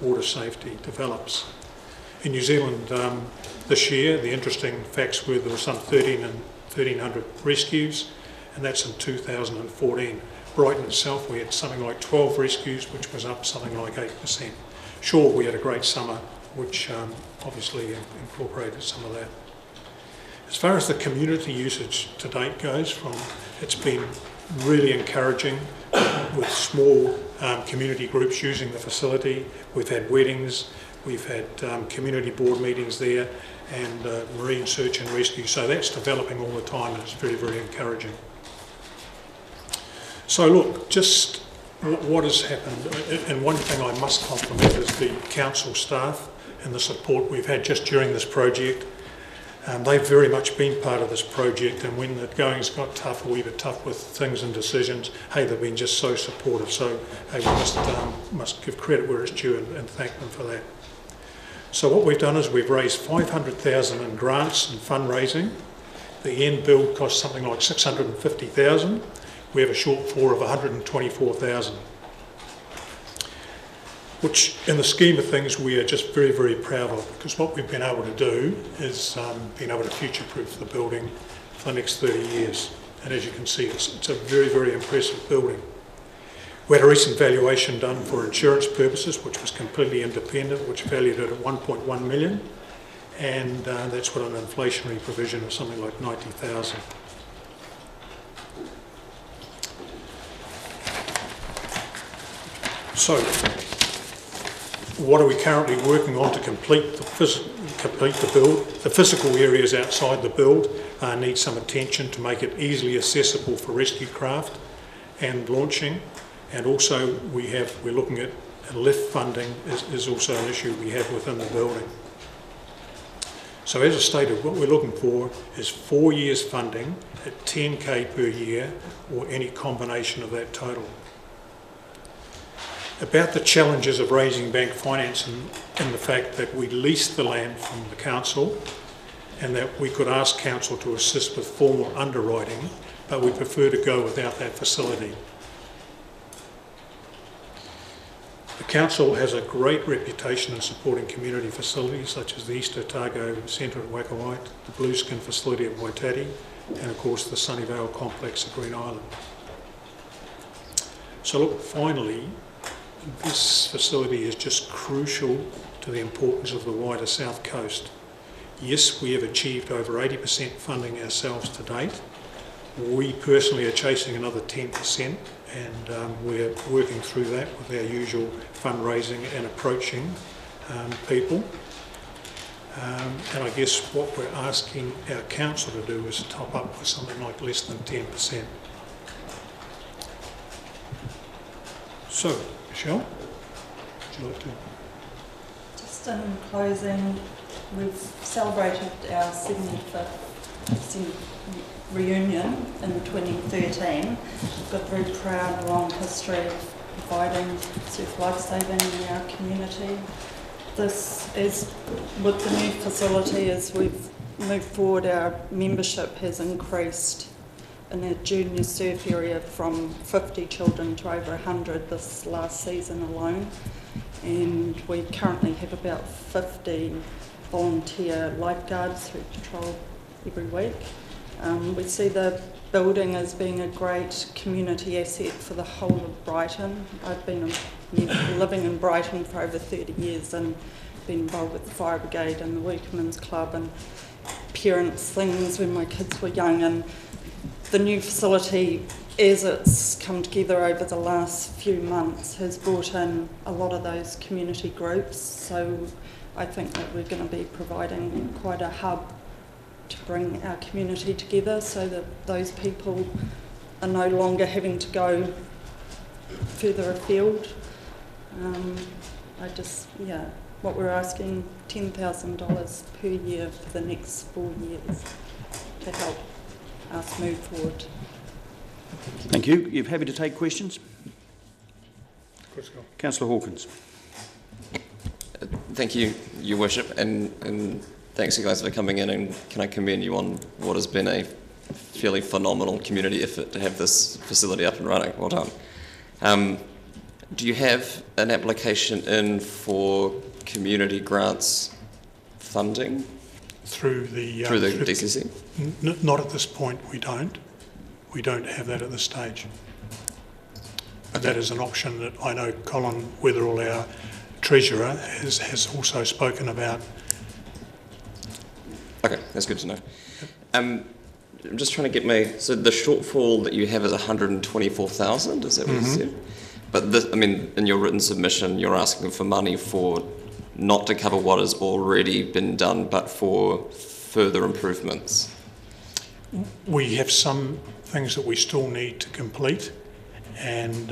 water safety develops. In New Zealand this year, the interesting facts were there were some 1,300 rescues, and that's in 2014. Brighton itself, we had something like 12 rescues, which was up something like 8%. Sure, we had a great summer, which obviously incorporated some of that. As far as the community usage to date goes, it's been really encouraging with small community groups using the facility. We've had weddings, we've had community board meetings there, and marine search and rescue. So that's developing all the time, and it's very, very encouraging. So look, just what has happened, and one thing I must compliment is the council staff and the support we've had just during this project. They've very much been part of this project, and when the goings got tough, a wee bit tough with things and decisions, hey, they've been just so supportive. So hey, we must give credit where it's due and thank them for that. So what we've done is we've raised 500,000 in grants and fundraising. The end build cost something like 650,000. We have a shortfall of 124,000. Which in the scheme of things we are just very, very proud of, because what we've been able to do is been able to future-proof the building for the next 30 years. And as you can see, it's a very, very impressive building. We had a recent valuation done for insurance purposes, which was completely independent, which valued it at 1.1 million, and that's what an inflationary provision of something like 90,000. So, what are we currently working on to complete the build? The physical areas outside the build need some attention to make it easily accessible for rescue craft and launching. And also we're looking at lift funding is also an issue we have within the building. So as I stated, what we're looking for is 4 years funding at 10K per year, or any combination of that total. About the challenges of raising bank finance and the fact that we leased the land from the council, and that we could ask council to assist with formal underwriting, but we prefer to go without that facility. The council has a great reputation in supporting community facilities such as the East Otago Centre at Wakawai, the Blueskin facility at Waitati, and of course the Sunnyvale complex at Green Island. So look, finally, this facility is just crucial to the importance of the wider South Coast. Yes, we have achieved over 80% funding ourselves to date. We personally are chasing another 10%, and we're working through that with our usual fundraising and approaching people. And I guess what we're asking our council to do is top up with something like less than 10%. So, Michelle, would you like to? Just in closing, we've celebrated our 75th reunion in 2013. We've got a very proud long history of providing surf lifesaving in our community. This is, with the new facility, as we've moved forward, our membership has increased in the junior surf area from 50 children to over 100 this last season alone, and we currently have about 50 volunteer lifeguards who patrol every week. We see the building as being a great community asset for the whole of Brighton. I've been living in Brighton for over 30 years and been involved with the Fire Brigade and the Workmen's Club and parents' things when my kids were young, and the new facility, as it's come together over the last few months, has brought in a lot of those community groups. So I think that we're going to be providing quite a hub to bring our community together so that those people are no longer having to go further afield. What we're asking, $10,000 per year for the next 4 years to help us move forward. Thank you. You're happy to take questions? Councillor Hawkins. Thank you, Your Worship, and thanks you guys for coming in, and can I commend you on what has been a fairly phenomenal community effort to have this facility up and running. Well done. Do you have an application in for community grants funding? Through the DCC? Not at this point, we don't. We don't have that at this stage. But that is an option that I know Colin Weatherall, our Treasurer, has also spoken about. Okay, that's good to know. I'm just trying to get so the shortfall that you have is 124,000, is that what you said? But this, I mean, in your written submission, you're asking for money for not to cover what has already been done, but for further improvements. We have some things that we still need to complete, and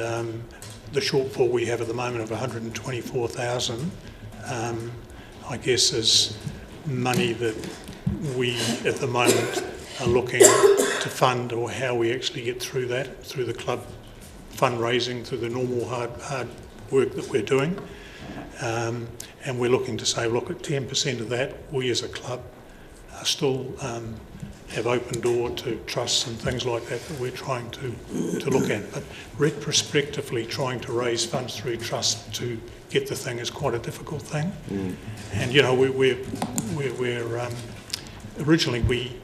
the shortfall we have at the moment of 124,000, I guess, is money that we at the moment are looking to fund, or how we actually get through that, through the club fundraising, through the normal hard work that we're doing. And we're looking to say, look, at 10% of that, we as a club are still have open door to trusts and things like that that we're trying to look at. But retrospectively, trying to raise funds through trusts to get the thing is quite a difficult thing. And you know, we're originally we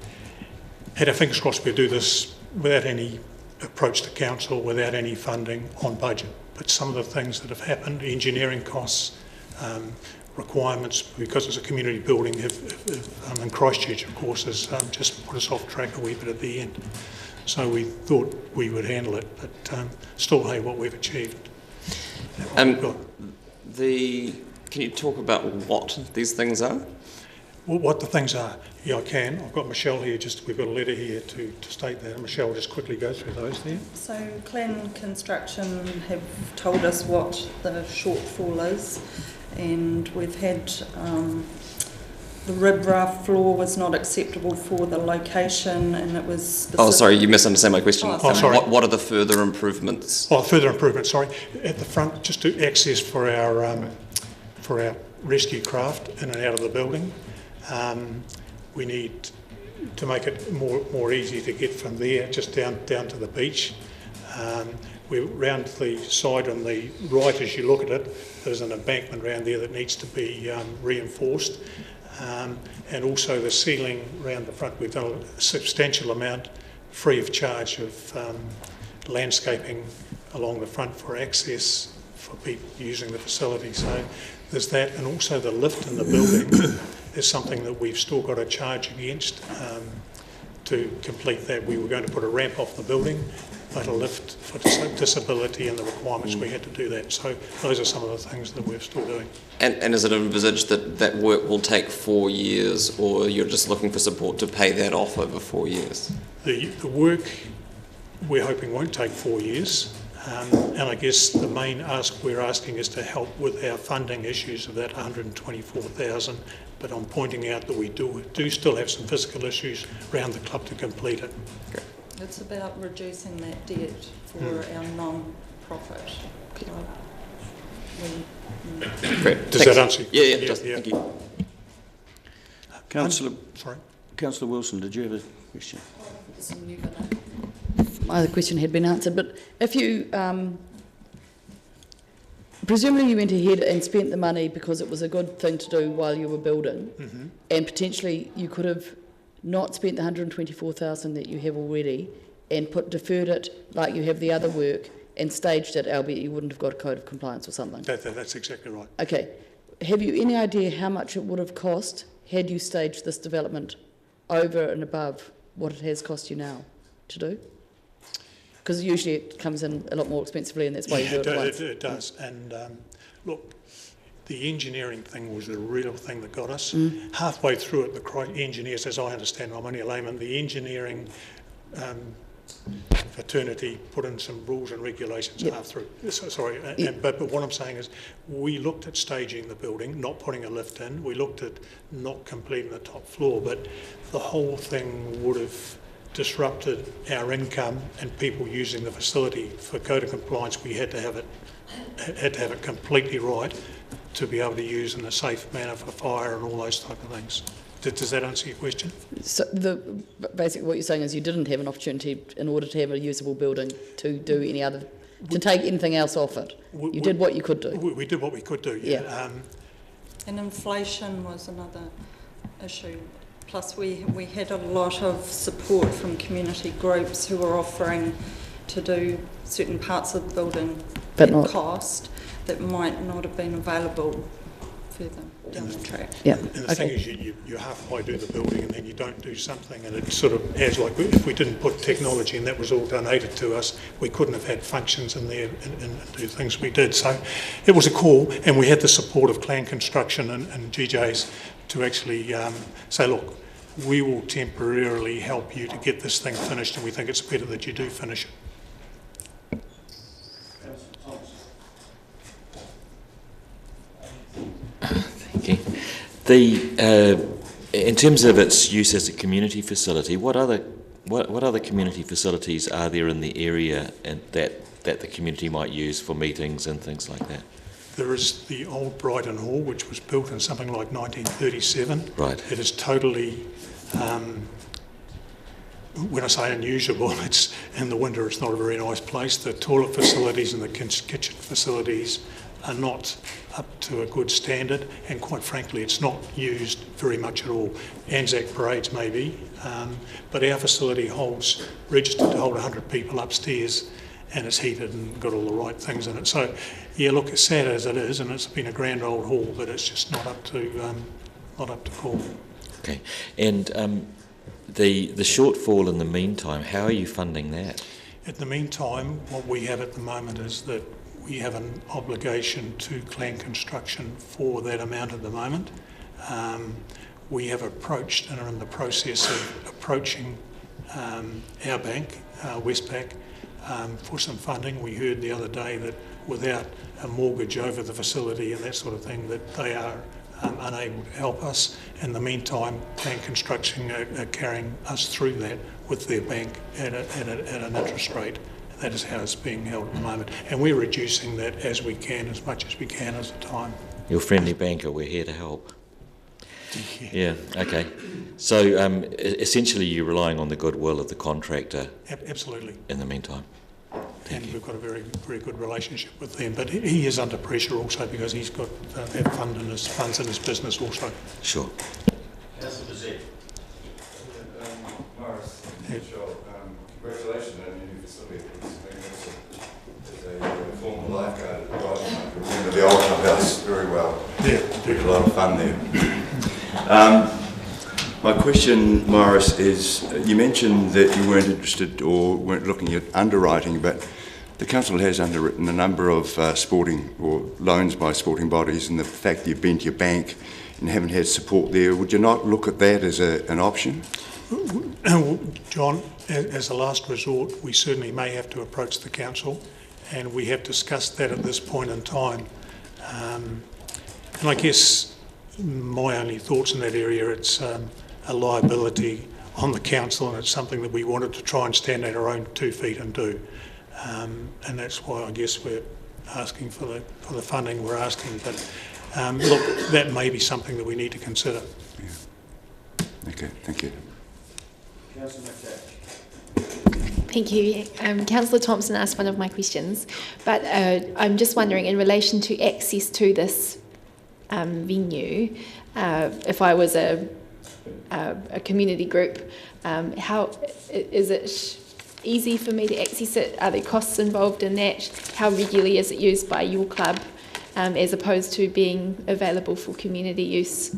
had our fingers crossed we'd do this without any approach to council, without any funding, on budget. But some of the things that have happened, engineering costs, requirements, because it's a community building, in Christchurch, of course, has just put us off track a wee bit at the end. So we thought we would handle it, but still, hey, what we've achieved. Can you talk about what these things are? Well, what the things are? Yeah, I can. I've got Michelle here, we've got a letter here to state that. Michelle will just quickly go through those there. So Clan Construction have told us what the shortfall is, and we've had the riprap floor was not acceptable for the location, and it was... Oh, sorry, you misunderstand my question. Oh, sorry. What are the further improvements? Oh, further improvements, sorry. At the front, just to access for our rescue craft in and out of the building. We need to make it more easy to get from there, just down to the beach. We're round the side on the right, as you look at it, there's an embankment around there that needs to be reinforced. And also the ceiling round the front, we've done a substantial amount free of charge of landscaping along the front for access for people using the facility. So there's that, and also the lift in the building is something that we've still got to charge against to complete that. We were going to put a ramp off the building, but a lift for disability and the requirements, we had to do that. So those are some of the things that we're still doing. And is it envisaged that work will take 4 years, or you're just looking for support to pay that off over 4 years? The work we're hoping won't take 4 years. And I guess the main ask we're asking is to help with our funding issues of that 124,000. But I'm pointing out that we do still have some fiscal issues around the club to complete it. Okay. It's about reducing that debt for our non-profit club. Great. Does that answer? Yeah, it does. Thank you. Councillor Wilson, did you have a question? My other question had been answered, but if you presumably you went ahead and spent the money because it was a good thing to do while you were building, and potentially you could have not spent the 124,000 that you have already and deferred it like you have the other work and staged it, albeit you wouldn't have got a code of compliance or something. That's exactly right. Okay. Have you any idea how much it would have cost had you staged this development over and above what it has cost you now to do? Because usually it comes in a lot more expensively, and that's why you do it at once. It does. And look, the engineering thing was the real thing that got us. Halfway through it, the engineers, as I understand, I'm only a layman, the engineering fraternity put in some rules and regulations half through. Sorry, but what I'm saying is we looked at staging the building, not putting a lift in. We looked at not completing the top floor, but the whole thing would have disrupted our income and people using the facility. For code of compliance, we had to have it completely right to be able to use in a safe manner for fire and all those type of things. Does that answer your question? So basically what you're saying is you didn't have an opportunity in order to have a usable building to do any other, to take anything else off it. You did what you could do. We did what we could do, yeah. And inflation was another issue. Plus we had a lot of support from community groups who were offering to do certain parts of the building at cost that might not have been available further down the track. Yeah. And the thing is, you halfway do the building and then you don't do something, and it sort of has like, if we didn't put technology and that was all donated to us, we couldn't have had functions in there and do things we did. So it was a call, and we had the support of Clan Construction and GJs to actually say, look, we will temporarily help you to get this thing finished, and we think it's better that you do finish it. In terms of its use as a community facility, what other community facilities are there in the area and that the community might use for meetings and things like that? There is the old Brighton Hall, which was built in something like 1937. Right. It is totally, when I say unusable, it's in the winter it's not a very nice place. The toilet facilities and the kitchen facilities are not up to a good standard, and quite frankly it's not used very much at all. Anzac parades maybe, but our facility holds, registered to hold 100 people upstairs, and it's heated and got all the right things in it. So yeah, look, as sad as it is, and it's been a grand old hall, but it's just not up to call. Okay, and the shortfall in the meantime, how are you funding that? At the meantime, what we have at the moment is that we have an obligation to Clan Construction for that amount at the moment. We have approached and are in the process of approaching our bank, Westpac, for some funding. We heard the other day that without a mortgage over the facility and that sort of thing, that they are unable to help us. In the meantime, Clan Construction are carrying us through that with their bank at an interest rate. That is how it's being held at the moment. And we're reducing that as we can, as much as we can at the time. Your friendly banker, we're here to help. Yeah, okay. So essentially you're relying on the goodwill of the contractor. Absolutely. In the meantime. And we've got a very, very good relationship with them. But he is under pressure also because he's got that funds in his business also. Sure. Councillor Bazette. Morris, sure. Congratulations on your new facility. As a former lifeguard at Brighton, I can remember the old clubhouse very well. Yeah. We had a lot of fun there. My question, Morris, is you mentioned that you weren't interested or weren't looking at underwriting, but the council has underwritten a number of sporting or loans by sporting bodies, and the fact that you've been to your bank and haven't had support there, would you not look at that as an option? John, as a last resort, we certainly may have to approach the council, and we have discussed that at this point in time. And I guess my only thoughts in that area, it's a liability on the council, and it's something that we wanted to try and stand on our own 2 feet and do. And that's why I guess we're asking for the funding we're asking. But look, that may be something that we need to consider. Yeah. Okay, thank you. Councillor McTavish. Thank you. Councillor Thompson asked one of my questions, but I'm just wondering, in relation to access to this venue, if I was a community group, how is it easy for me to access it? Are there costs involved in that? How regularly is it used by your club, as opposed to being available for community use?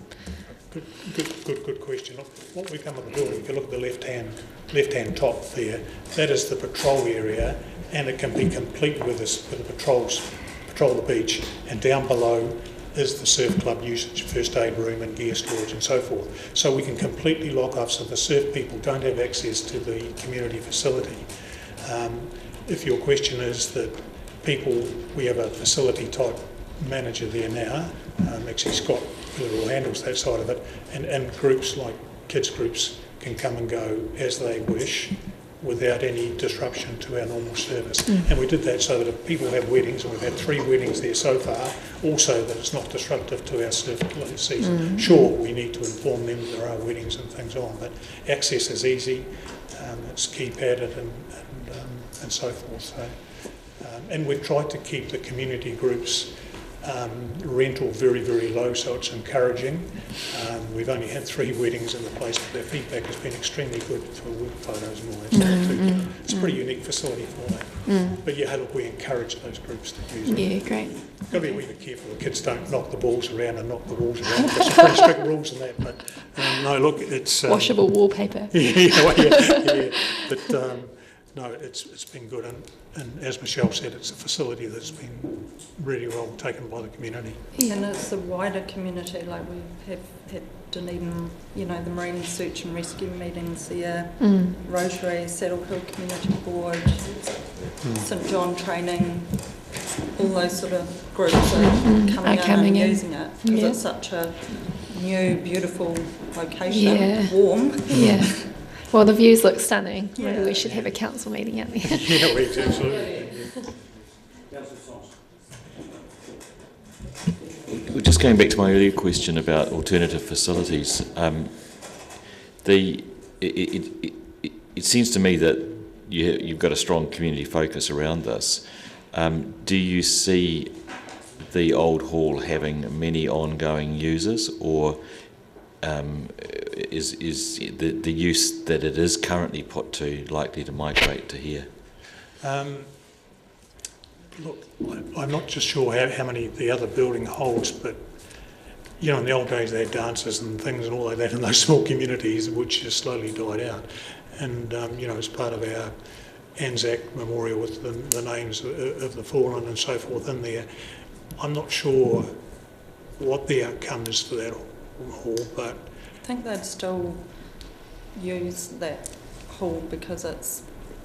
Good question. Look, what we come with the building, if you look at the left-hand top there, that is the patrol area, and it can be complete with the patrol the beach, and down below is the surf club usage, first aid room and gear storage and so forth. So we can completely lock off, so the surf people don't have access to the community facility. If your question is that we have a facility type manager there now, actually Scott who handles that side of it, and groups like kids groups can come and go as they wish without any disruption to our normal service. And we did that so that if people have weddings, and we've had 3 weddings there so far, also that it's not disruptive to our surf season. Sure, we need to inform them that there are weddings and things on, but access is easy, it's keypadded and so forth. So, and we've tried to keep the community groups rental very, very low, so it's encouraging. We've only had 3 weddings in the place, but their feedback has been extremely good for work photos and all that stuff too. It's a pretty unique facility for that. But yeah, look, we encourage those groups to use it. Yeah, great. Got to be a wee bit careful the kids don't knock the balls around and knock the walls around. There's some pretty strict rules in that, but no, look, it's... Washable wallpaper. yeah. But no, it's been good, and as Michelle said, it's a facility that's been really well taken by the community. And it's a wider community, like we have had Dunedin, the Marine Search and Rescue meetings there, Rotary, Saddle Hill Community Board, St John Training, all those sort of groups are coming in and using it, because it's such a new, beautiful location, warm. Yeah. Well, the views look stunning. Maybe we should have a council meeting out there. Yeah, we absolutely. Well, just going back to my earlier question about alternative facilities, it seems to me that you've got a strong community focus around this. Do you see the old hall having many ongoing users, or is the use that it is currently put to likely to migrate to here? Look, I'm not just sure how many the other building holds, but in the old days they had dances and things and all like that in those small communities, which just slowly died out. And as part of our Anzac memorial with the names of the fallen and so forth in there, I'm not sure what the outcome is for that hall, but I think they'd still use that hall because it's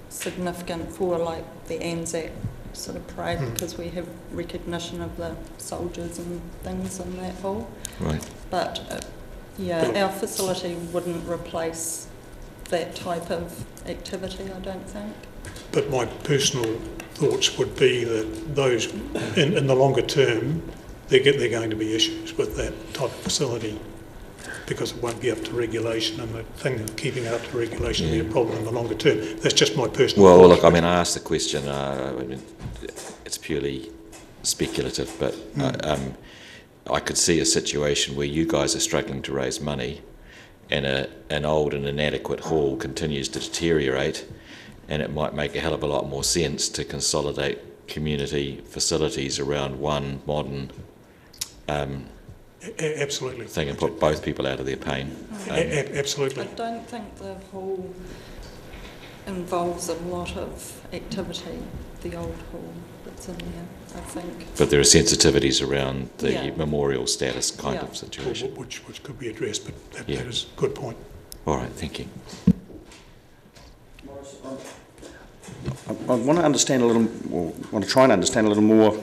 significant for like the Anzac sort of parade, because we have recognition of the soldiers and things in that hall. Right. But our facility wouldn't replace that type of activity, I don't think. But my personal thoughts would be that those, in the longer term, they're going to be issues with that type of facility, because it won't be up to regulation, and the thing of keeping it up to regulation will be a problem in the longer term. That's just my personal Well, thoughts. look, I asked the question, it's purely speculative, but I could see a situation where you guys are struggling to raise money and an old and inadequate hall continues to deteriorate, and it might make a hell of a lot more sense to consolidate community facilities around one modern absolutely thing and put both people out of their pain. Absolutely. I don't think the hall involves a lot of activity, the old hall that's in there, I think. But there are sensitivities around the memorial status kind of situation. Which could be addressed, but that is a good point. All right, thank you. I want to understand a little, or want to try and understand a little more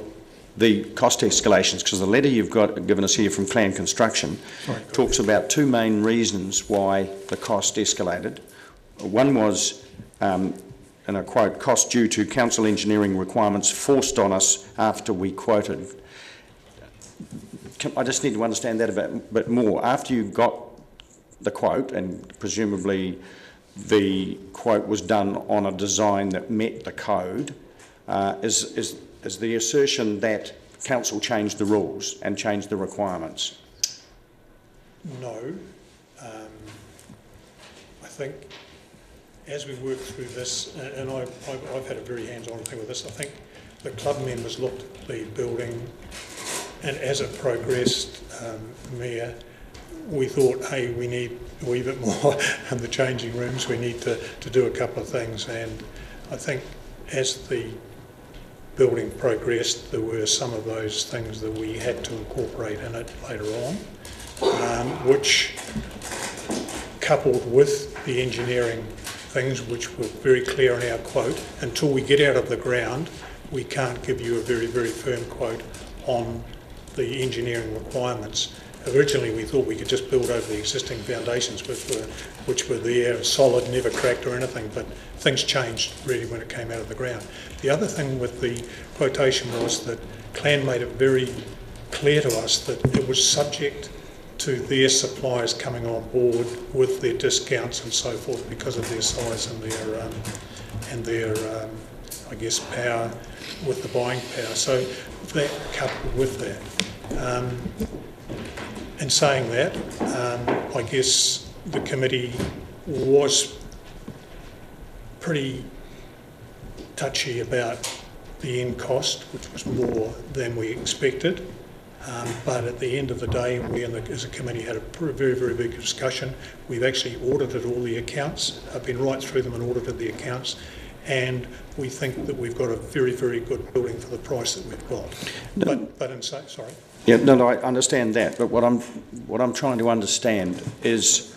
the cost escalations, because the letter you've got given us here from Clan Construction talks about 2 main reasons why the cost escalated. One was, and I quote, cost due to council engineering requirements forced on us after we quoted. I just need to understand that a bit more. After you got the quote, and presumably the quote was done on a design that met the code, is the assertion that council changed the rules and changed the requirements? No. I think as we work through this, and I've had a very hands-on thing with this, I think the club members looked at the building, and as it progressed, Mayor, we thought, hey, we need a wee bit more in the changing rooms, we need to do a couple of things, and I think as the building progressed, there were some of those things that we had to incorporate in it later on, which, coupled with the engineering things, which were very clear in our quote, until we get out of the ground, we can't give you a very, very firm quote on the engineering requirements. Originally, we thought we could just build over the existing foundations, which were there, solid, never cracked or anything, but things changed really when it came out of the ground. The other thing with the quotation was that Clan made it very clear to us that it was subject to their suppliers coming on board with their discounts and so forth because of their size and their I guess power with the buying power. So that coupled with that. In saying that, I guess the committee was pretty touchy about the end cost, which was more than we expected. But at the end of the day, we as a committee had a very, very big discussion. We've actually audited all the accounts. I've been right through them and audited the accounts. And we think that we've got a very, very good building for the price that we've got. Sorry. Yeah, no, I understand that. But what I'm trying to understand is,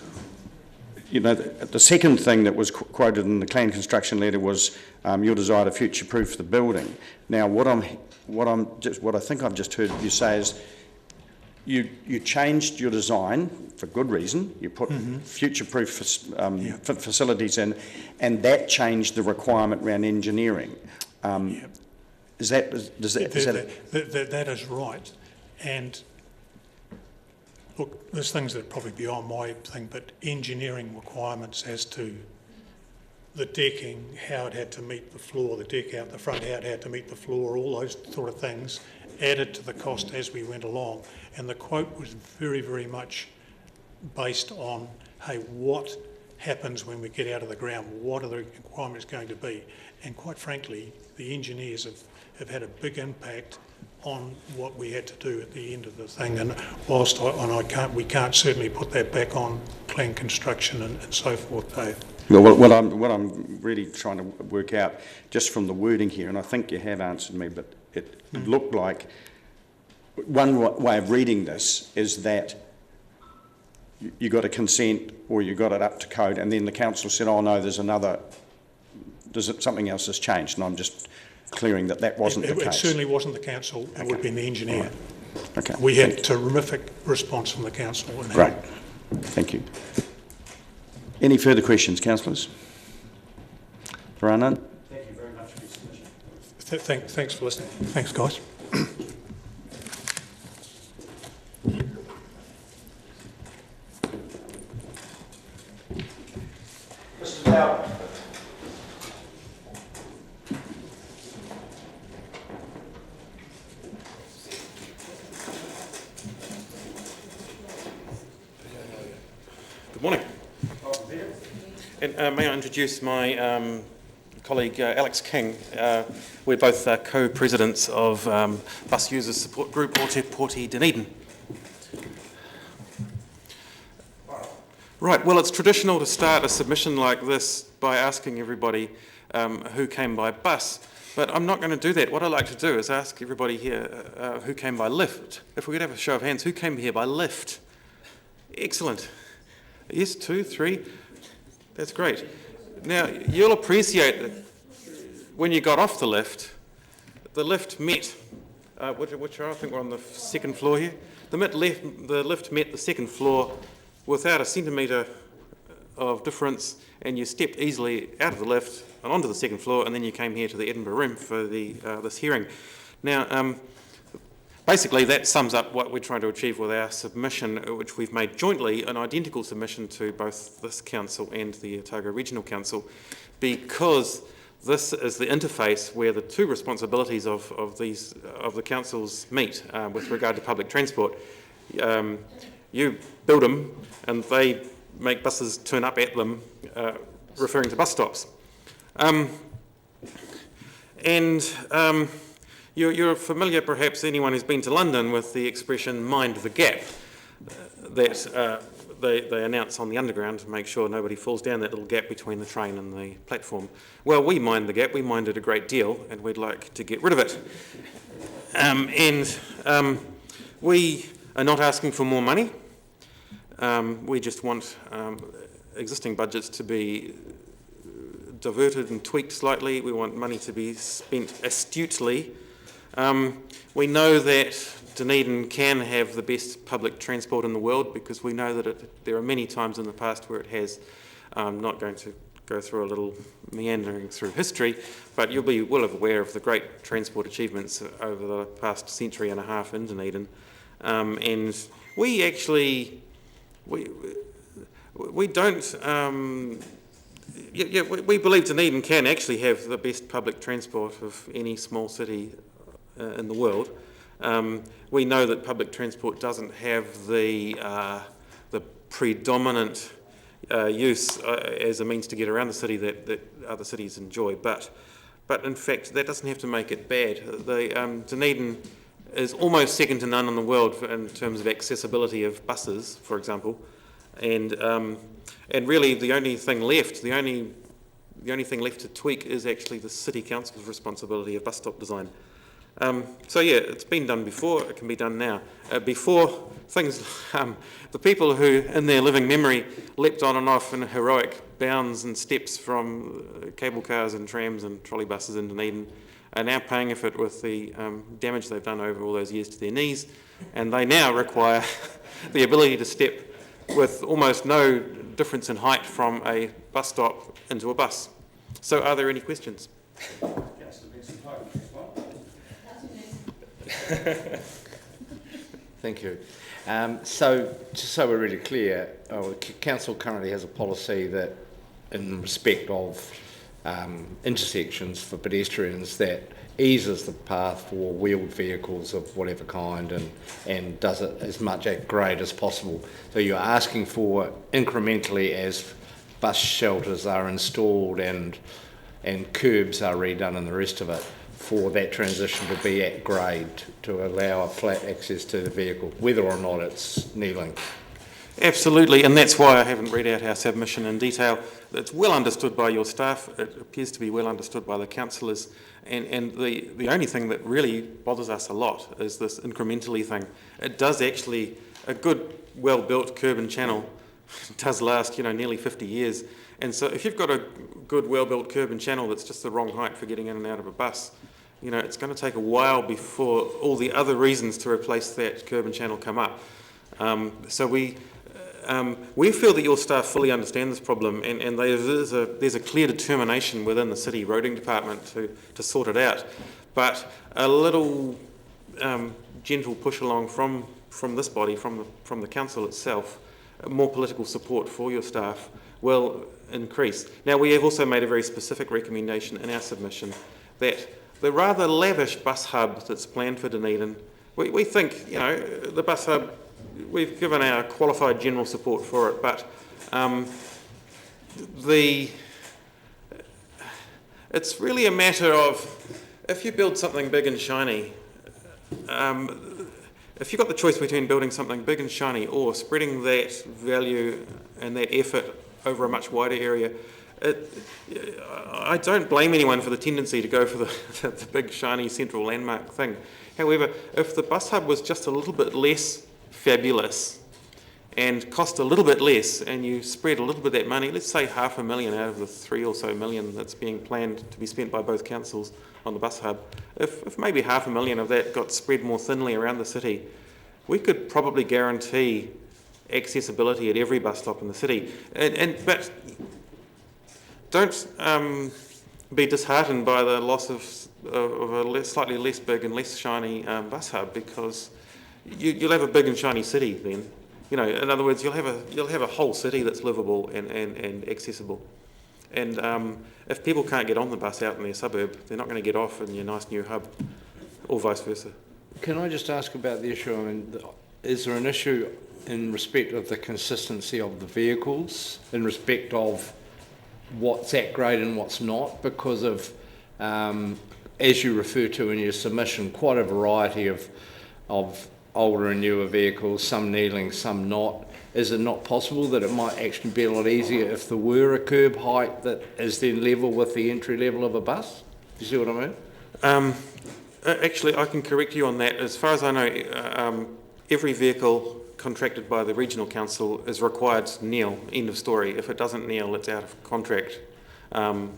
you know, the second thing that was quoted in the Clan construction letter was your desire to future-proof the building. Now, what I think I've just heard you say is you changed your design for good reason. You put future-proof facilities in, and that changed the requirement around engineering. Is that that is right? And look, there's things that are probably beyond my thing, but engineering requirements as to the decking, how it had to meet the floor, the deck out the front, how it had to meet the floor, all those sort of things added to the cost as we went along. And the quote was very, very much based on, hey, what happens when we get out of the ground? What are the requirements going to be? And quite frankly, the engineers have had a big impact on what we had to do at the end of the thing. And whilst we can't certainly put that back on Clan construction and so forth, Dave. Well, what I'm really trying to work out, just from the wording here, and I think you have answered me, but it looked like one way of reading this is that you got a consent or you got it up to code, and then the council said, "Oh no, something else has changed," and I'm just clearing that wasn't the case. It certainly wasn't the council. It would have been the engineer. Right. Okay. We had a terrific response from the council. Great. Thank you. Any further questions, councillors? There are none. Thank you very much for your submission. Thanks for listening. Thanks, guys. Mr. Bauer. Good morning. And may I introduce my colleague Alex King. We're both co-presidents of Bus Users Support Group, Porti Dunedin. Right, well, it's traditional to start a submission like this by asking everybody who came by bus, but I'm not going to do that. What I'd like to do is ask everybody here who came by lift. If we could have a show of hands, who came here by lift? Excellent. Yes, 2, 3. That's great. Now, you'll appreciate that when you got off the lift met, which I think we're on the second floor here, the lift met the second floor without a centimetre of difference, and you stepped easily out of the lift and onto the second floor, and then you came here to the Edinburgh Room for this hearing. Now, basically, that sums up what we're trying to achieve with our submission, which we've made jointly, an identical submission to both this council and the Otago Regional Council, because this is the interface where the two responsibilities of the councils meet with regard to public transport. You build them, and they make buses turn up at them, referring to bus stops. You're familiar, perhaps, anyone who's been to London, with the expression "mind the gap" that they announce on the underground to make sure nobody falls down that little gap between the train and the platform. Well, we mind the gap, we mind it a great deal, and we'd like to get rid of it. We are not asking for more money. We just want existing budgets to be diverted and tweaked slightly. We want money to be spent astutely. We know that Dunedin can have the best public transport in the world, because we know that there are many times in the past where it has. I'm not going to go through a little meandering through history, but you'll be well aware of the great transport achievements over the past century and a half in Dunedin. And we actually, we don't, we believe Dunedin can actually have the best public transport of any small city in the world. We know that public transport doesn't have the predominant use as a means to get around the city that other cities enjoy, but in fact that doesn't have to make it bad. Dunedin is almost second to none in the world in terms of accessibility of buses, for example, and really the only thing left to tweak is actually the City Council's responsibility of bus stop design. So yeah, it's been done before, it can be done now. Before things, the people who in their living memory leapt on and off in heroic bounds and steps from cable cars and trams and trolley buses in Dunedin are now paying for it with the damage they've done over all those years to their knees, and they now require the ability to step with almost no difference in height from a bus stop into a bus. So are there any questions? Thank you. So, just so we're really clear, Council currently has a policy that, in respect of intersections for pedestrians, that eases the path for wheeled vehicles of whatever kind and does it as much at grade as possible. So you're asking for incrementally, as bus shelters are installed and curbs are redone and the rest of it, for that transition to be at grade to allow a flat access to the vehicle, whether or not it's kneeling. Absolutely, and that's why I haven't read out our submission in detail. It's well understood by your staff, it appears to be well understood by the councillors, and the only thing that really bothers us a lot is this incrementally thing. It does actually, a good, well-built curb and channel does last, nearly 50 years. And so if you've got a good, well-built curb and channel that's just the wrong height for getting in and out of a bus, it's going to take a while before all the other reasons to replace that curb and channel come up. So we feel that your staff fully understand this problem, and there's a clear determination within the City Roading Department to sort it out. But a little gentle push along from this body, from the council itself, more political support for your staff will increase. Now, we have also made a very specific recommendation in our submission that the rather lavish bus hub that's planned for Dunedin, we think, the bus hub, we've given our qualified general support for it, but it's really a matter of, if you build something big and shiny, if you've got the choice between building something big and shiny or spreading that value and that effort over a much wider area, I don't blame anyone for the tendency to go for the big shiny central landmark thing. However, if the bus hub was just a little bit less fabulous and cost a little bit less, and you spread a little bit of that money, let's say $500,000 out of the $3 or so million that's being planned to be spent by both councils on the bus hub, if maybe $500,000 of that got spread more thinly around the city, we could probably guarantee accessibility at every bus stop in the city. But don't be disheartened by the loss of a slightly less big and less shiny bus hub, because you'll have a big and shiny city then. You know, in other words, you'll have a whole city that's livable and accessible. And if people can't get on the bus out in their suburb, they're not going to get off in your nice new hub, or vice versa. Can I just ask about the issue? I mean, is there an issue in respect of the consistency of the vehicles, in respect of what's at grade and what's not? Because of, as you refer to in your submission, quite a variety of older and newer vehicles, some kneeling, some not. Is it not possible that it might actually be a lot easier if there were a curb height that is then level with the entry level of a bus? Do you see what I mean? Actually, I can correct you on that. As far as I know, every vehicle contracted by the regional council is required to kneel, end of story. If it doesn't kneel, it's out of contract. Apart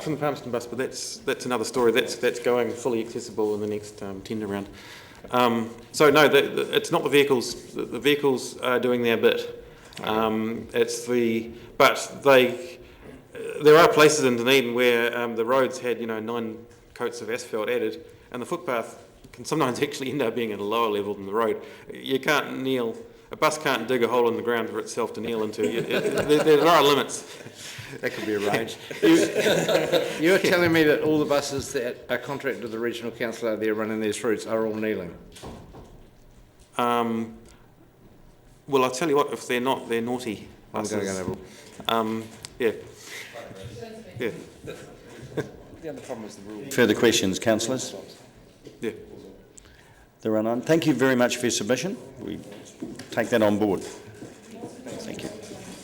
from the Palmerston bus, but that's another story. That's going fully accessible in the next tender round. So no, it's not the vehicles. The vehicles are doing their bit. There are places in Dunedin where the roads had 9 coats of asphalt added, and the footpath can sometimes actually end up being at a lower level than the road. You can't kneel. A bus can't dig a hole in the ground for itself to kneel into. There are limits. That could be arranged. You're telling me that all the buses that are contracted to the regional council out there running these routes are all kneeling? Well, I'll tell you what, if they're not, they're naughty buses. I'm going to go and have a yeah. Yeah. The other problem is the rule. Further questions, councillors? Yeah. There are none. Thank you very much for your submission. We take that on board. Thank you.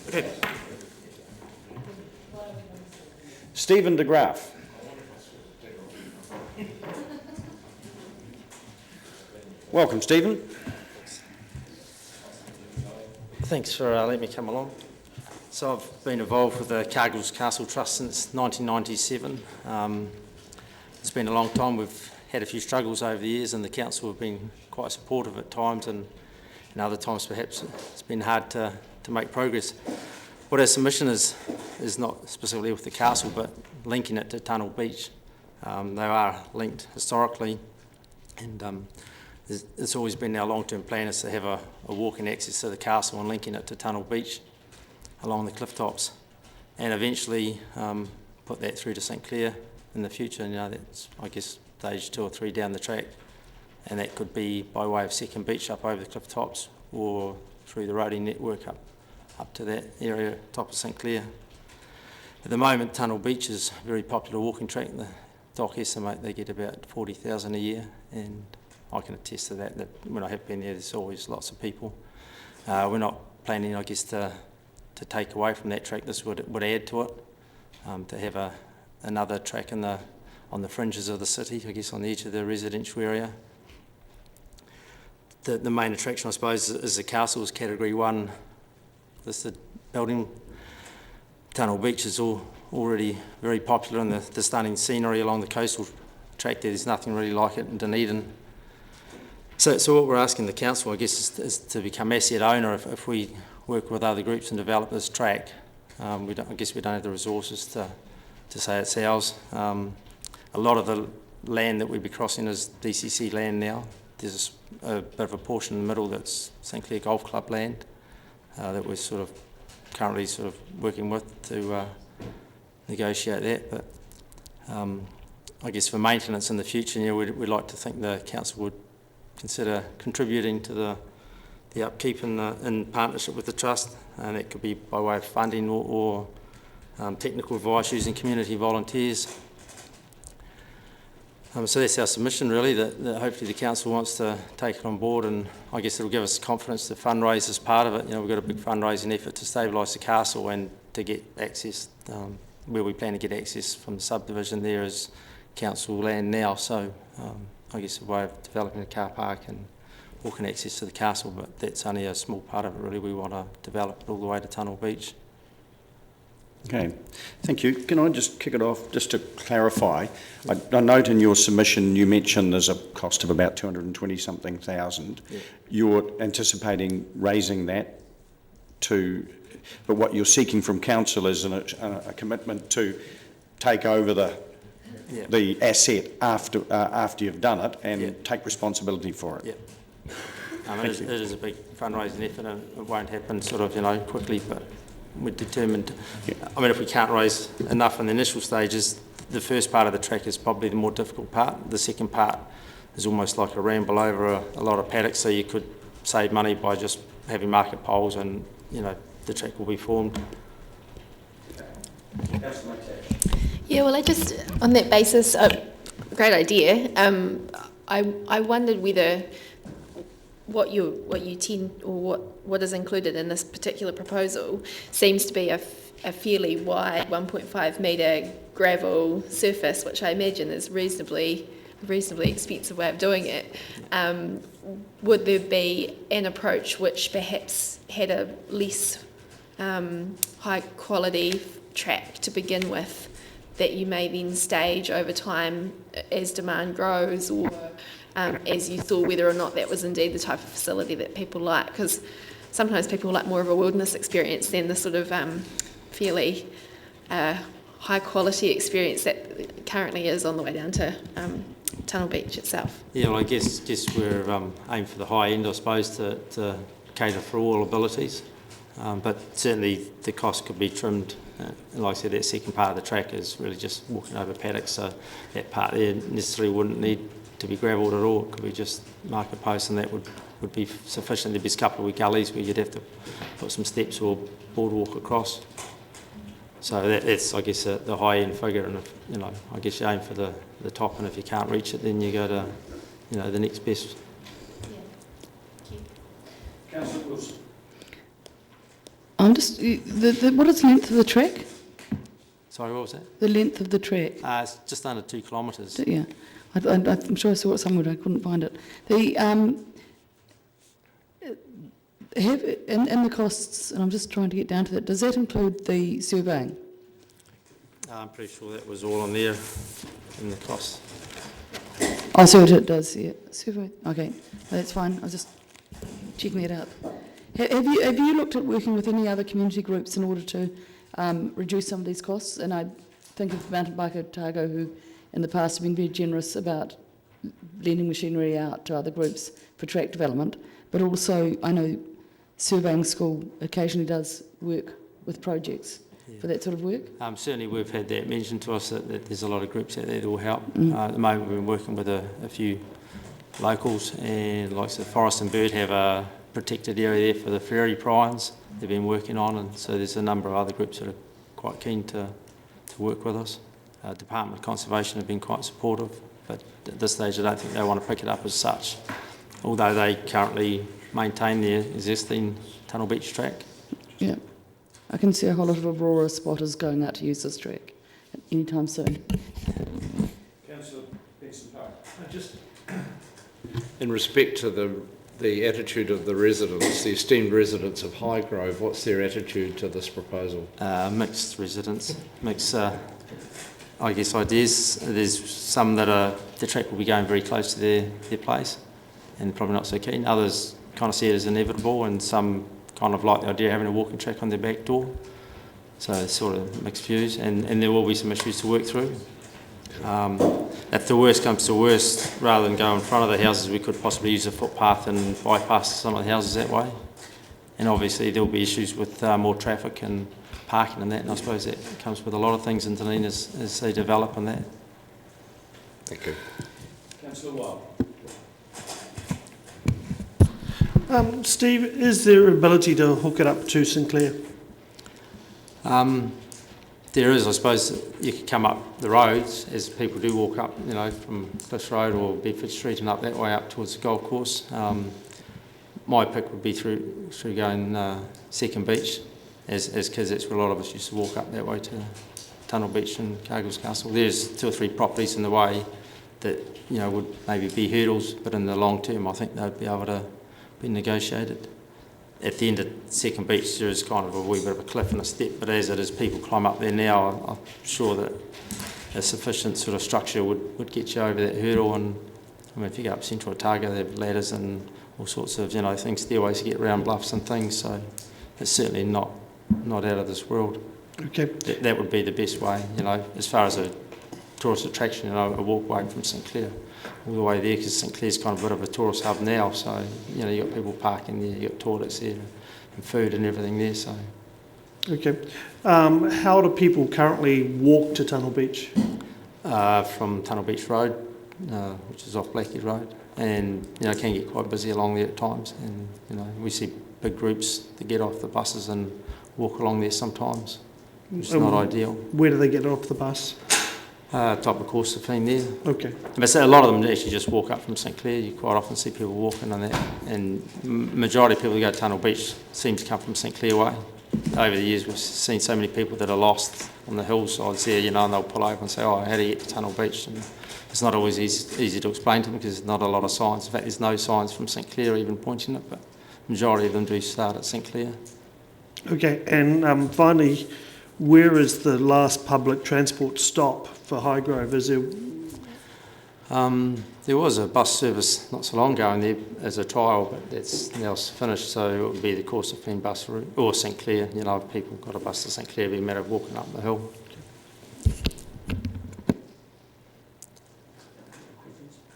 Okay. Stephen de Graaf. Welcome, Stephen. Thanks for letting me come along. So I've been involved with the Cargill's Castle Trust since 1997. It's been a long time. We've had a few struggles over the years, and the council have been quite supportive at times, and other times perhaps it's been hard to make progress. What our submission is not specifically with the castle, but linking it to Tunnel Beach. They are linked historically, and it's always been our long-term plan is to have a walking access to the castle and linking it to Tunnel Beach along the cliff tops, and eventually put that through to St Clair in the future. That's, I guess, stage 2 or 3 down the track, and that could be by way of second beach up over the cliff tops, or through the roading network up to that area, top of St Clair. At the moment, Tunnel Beach is a very popular walking track. The dock estimate they get about 40,000 a year, and I can attest to that when I have been there, there's always lots of people. We're not planning, I guess, to take away from that track. This would add to it, to have another track on the fringes of the city, I guess on the edge of the residential area. The main attraction, I suppose, is the castle's Category 1 listed building. Tunnel Beach is already very popular, and the stunning scenery along the coastal track there's nothing really like it in Dunedin. So what we're asking the council, I guess, is to become asset owner if we work with other groups and develop this track. I guess we don't have the resources to say it's ours. A lot of the land that we'd be crossing is DCC land now. There's a bit of a portion in the middle that's St Clair Golf Club land that we're currently working with to negotiate that. But I guess for maintenance in the future, we'd like to think the council would consider contributing to the upkeep in partnership with the trust, and it could be by way of funding or technical advice using community volunteers. So that's our submission really, that hopefully the council wants to take it on board, and I guess it'll give us confidence to fundraise as part of it. We've got a big fundraising effort to stabilise the castle and to get access, where we plan to get access from the subdivision there is council land now, so I guess a way of developing a car park and walking access to the castle, but that's only a small part of it really. We want to develop it all the way to Tunnel Beach. Okay, thank you. Can I just kick it off just to clarify? I note in your submission you mentioned there's a cost of about 220-something thousand. Yeah. You're anticipating raising that to but what you're seeking from council is a commitment to take over the asset after you've done it and take responsibility for it. Yeah. It is a big fundraising effort, and it won't happen sort of, quickly, but we're determined. I mean, if we can't raise enough in the initial stages, the first part of the track is probably the more difficult part. The second part is almost like a ramble over a lot of paddocks, so you could save money by just having market poles, and, the track will be formed. Yeah, well, on that basis, great idea. I wondered whether what you tend, or what is included in this particular proposal seems to be a fairly wide 1.5 metre gravel surface, which I imagine is reasonably expensive way of doing it. Would there be an approach which perhaps had a less high quality track to begin with, that you may then stage over time as demand grows, or as you thought whether or not that was indeed the type of facility that people like? Because sometimes people like more of a wilderness experience than the sort of fairly high quality experience that currently is on the way down to Tunnel Beach itself. Yeah, well, I guess we're aiming for the high end, I suppose, to cater for all abilities. But certainly the cost could be trimmed. Like I said, that second part of the track is really just walking over paddocks, so that part there necessarily wouldn't need to be gravelled at all. It could be just market posts, and that would be sufficient. There'd be a couple of gullies where you'd have to put some steps or boardwalk across. So that's, I guess, the high end figure, and if, I guess you aim for the top, and if you can't reach it, then you go to, the next best. Councillor Wilson. I'm just, what is the length of the track? Sorry, what was that? The length of the track? It's just under 2 kilometres. Yeah, I'm sure I saw it somewhere, but I couldn't find it. In the costs, and I'm just trying to get down to that, does that include the surveying? I'm pretty sure that was all on there in the costs. Oh, so it does, yeah. Survey, okay, that's fine. I was just checking it out. Have you looked at working with any other community groups in order to reduce some of these costs? And I think of Mountain Biker Otago, who in the past have been very generous about lending machinery out to other groups for track development, but also I know Surveying School occasionally does work with projects for that sort of work. Certainly we've had that mentioned to us, that there's a lot of groups out there that will help. At the moment we've been working with a few locals, and like the Forest and Bird have a protected area there for the prairie prawns they've been working on, and so there's a number of other groups that are quite keen to work with us. Department of Conservation have been quite supportive, but at this stage I don't think they want to pick it up as such, although they currently maintain their existing Tunnel Beach track. Yeah, I can see a whole lot of Aurora spotters going out to use this track anytime soon. Councillor Benson-Park. In respect to the attitude of the residents, the esteemed residents of Highgrove, what's their attitude to this proposal? Mixed residents, mixed, I guess, ideas. There's some that the track will be going very close to their place and probably not so keen. Others kind of see it as inevitable, and some kind of like the idea of having a walking track on their back door. So it's sort of mixed views, and there will be some issues to work through. If the worst comes to worst, rather than go in front of the houses, we could possibly use a footpath and bypass some of the houses that way. And obviously there'll be issues with more traffic and parking and that, and I suppose that comes with a lot of things in Dunedin as they develop and that. Thank you. Councillor Wild. Steve, is there ability to hook it up to Sinclair? There is, I suppose. You could come up the roads, as people do walk up, from Cliffs Road or Bedford Street and up that way up towards the golf course. My pick would be through going Second Beach, as kids. That's where a lot of us used to walk up that way to Tunnel Beach and Cargill's Castle. There's 2 or 3 properties in the way that would maybe be hurdles, but in the long term, I think they'd be able to be negotiated. At the end of Second Beach, there is kind of a wee bit of a cliff and a step, but as it is, people climb up there now, I'm sure that a sufficient sort of structure would get you over that hurdle. And I mean, if you go up Central Otago, they have ladders and all sorts of things, stairways to get around bluffs and things. So it's certainly not not out of this world. Okay. That would be the best way, you know, as far as a tourist attraction, you know, a walkway from St Clair all the way there, because St Clair's kind of a bit of a tourist hub now, so, you know, you've got people parking there, you've got toilets there and food and everything there, so. Okay. How do people currently walk to Tunnel Beach? From Tunnel Beach Road, which is off Blackie Road, and, you know, it can get quite busy along there at times, and, you know, we see big groups that get off the buses and walk along there sometimes, which is not ideal. Where do they get off the bus? Top of Corsafine there. Okay. But so a lot of them actually just walk up from St Clair. You quite often see people walking on that, and majority of people who go to Tunnel Beach seem to come from St Clair way. Over the years, we've seen so many people that are lost on the hillsides there, you know, and they'll pull over and say, "Oh, how do you get to Tunnel Beach?" And it's not always easy to explain to them because there's not a lot of signs. In fact, there's no signs from St Clair even pointing it, but the majority of them do start at St Clair. Okay, and finally, where is the last public transport stop for Highgrove? Is there? There was a bus service not so long ago in there as a trial, but that's now finished, so it would be the Corsafine bus route, or St Clair. You know, if people got a bus to St Clair, it'd be a matter of walking up the hill.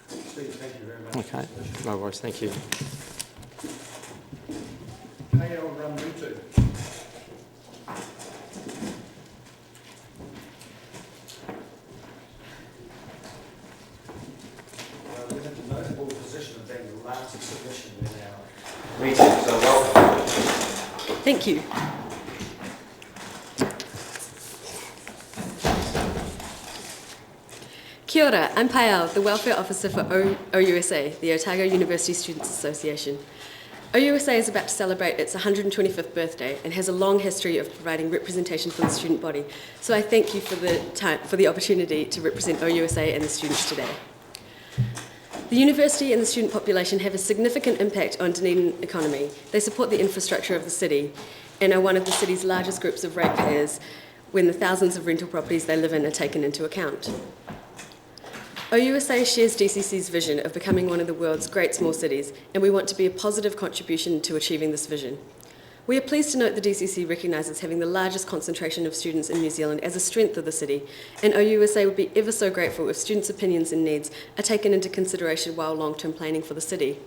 Steve, thank you very much. Okay, no worries, thank you. Hey, I'll run you too. We're in the notable position of being the last submission in our meeting, so welcome. Thank you. Kia ora, I'm Pael, the Welfare Officer for OUSA, the Otago University Students Association. OUSA is about to celebrate its 125th birthday and has a long history of providing representation for the student body, so I thank you for the opportunity to represent OUSA and the students today. The university and the student population have a significant impact on Dunedin economy. They support the infrastructure of the city and are one of the city's largest groups of ratepayers when the thousands of rental properties they live in are taken into account. OUSA shares DCC's vision of becoming one of the world's great small cities, and we want to be a positive contribution to achieving this vision. We are pleased to note the DCC recognises having the largest concentration of students in New Zealand as a strength of the city, and OUSA would be ever so grateful if students' opinions and needs are taken into consideration while long-term planning for the city.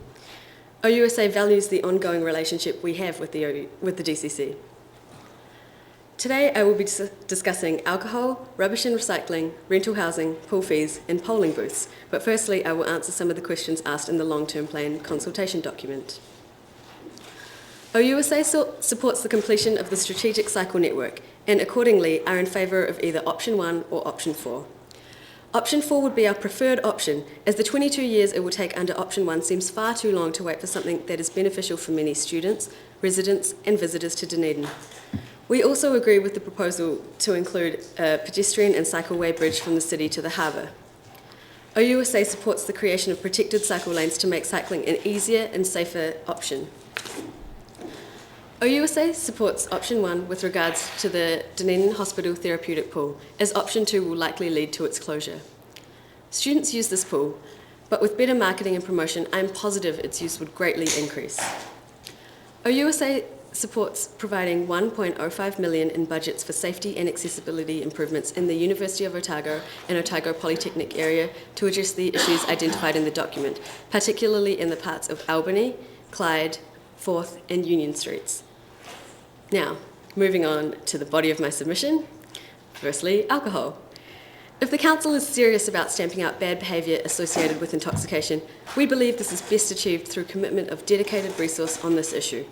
OUSA values the ongoing relationship we have with the DCC. Today I will be discussing alcohol, rubbish and recycling, rental housing, pool fees and polling booths, but firstly I will answer some of the questions asked in the long-term plan consultation document. OUSA supports the completion of the strategic cycle network and accordingly are in favour of either option 1 or option 4. Option 4 would be our preferred option, as the 22 years it will take under option 1 seems far too long to wait for something that is beneficial for many students, residents and visitors to Dunedin. We also agree with the proposal to include a pedestrian and cycleway bridge from the city to the harbour. OUSA supports the creation of protected cycle lanes to make cycling an easier and safer option. OUSA supports option 1 with regards to the Dunedin Hospital Therapeutic Pool, as option 2 will likely lead to its closure. Students use this pool, but with better marketing and promotion, I am positive its use would greatly increase. OUSA supports providing $1.05 million in budgets for safety and accessibility improvements in the University of Otago and Otago Polytechnic area to address the issues identified in the document, particularly in the parts of Albany, Clyde, 4th and Union Streets. Now, moving on to the body of my submission. Firstly, alcohol. If the Council is serious about stamping out bad behaviour associated with intoxication, we believe this is best achieved through commitment of dedicated resource on this issue.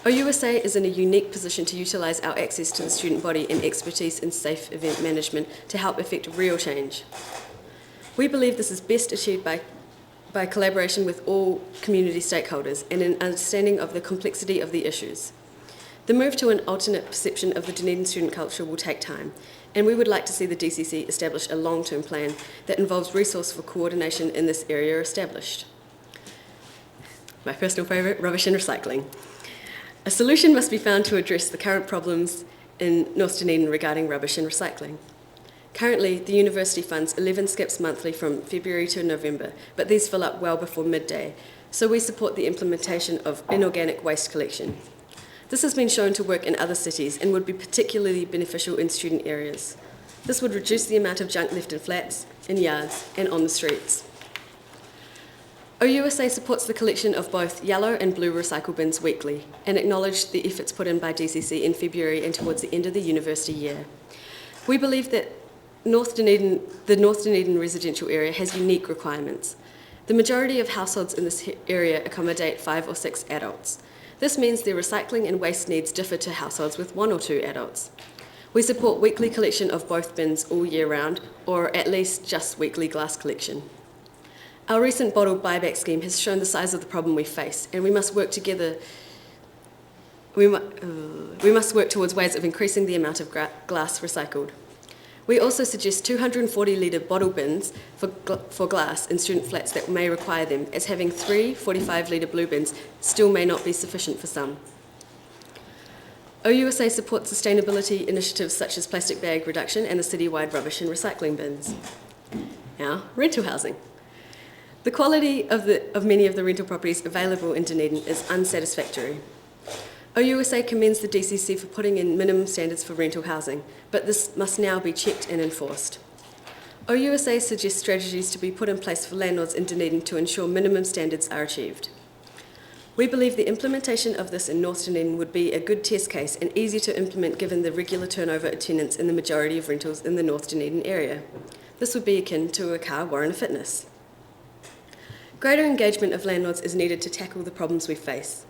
OUSA is in a unique position to utilise our access to the student body and expertise in safe event management to help effect real change. We believe this is best achieved by collaboration with all community stakeholders and an understanding of the complexity of the issues. The move to an alternate perception of the Dunedin student culture will take time, and we would like to see the DCC establish a long-term plan that involves resource for coordination in this area established. My personal favourite, rubbish and recycling. A solution must be found to address the current problems in North Dunedin regarding rubbish and recycling. Currently, the university funds 11 skips monthly from February to November, but these fill up well before midday, so we support the implementation of inorganic waste collection. This has been shown to work in other cities and would be particularly beneficial in student areas. This would reduce the amount of junk left in flats, in yards, and on the streets. OUSA supports the collection of both yellow and blue recycle bins weekly and acknowledge the efforts put in by DCC in February and towards the end of the university year. We believe that the North Dunedin residential area has unique requirements. The majority of households in this area accommodate 5 or 6 adults. This means their recycling and waste needs differ to households with 1 or 2 adults. We support weekly collection of both bins all year round, or at least just weekly glass collection. Our recent bottle buyback scheme has shown the size of the problem we face, and we must work together. We must work towards ways of increasing the amount of glass recycled. We also suggest 240-litre bottle bins for glass in student flats that may require them, as having 3 45-litre blue bins still may not be sufficient for some. OUSA supports sustainability initiatives such as plastic bag reduction and the citywide rubbish and recycling bins. Now, rental housing. The quality of many of the rental properties available in Dunedin is unsatisfactory. OUSA commends the DCC for putting in minimum standards for rental housing, but this must now be checked and enforced. OUSA suggests strategies to be put in place for landlords in Dunedin to ensure minimum standards are achieved. We believe the implementation of this in North Dunedin would be a good test case and easy to implement given the regular turnover of tenants in the majority of rentals in the North Dunedin area. This would be akin to a car warrant of fitness. Greater engagement of landlords is needed to tackle the problems we face.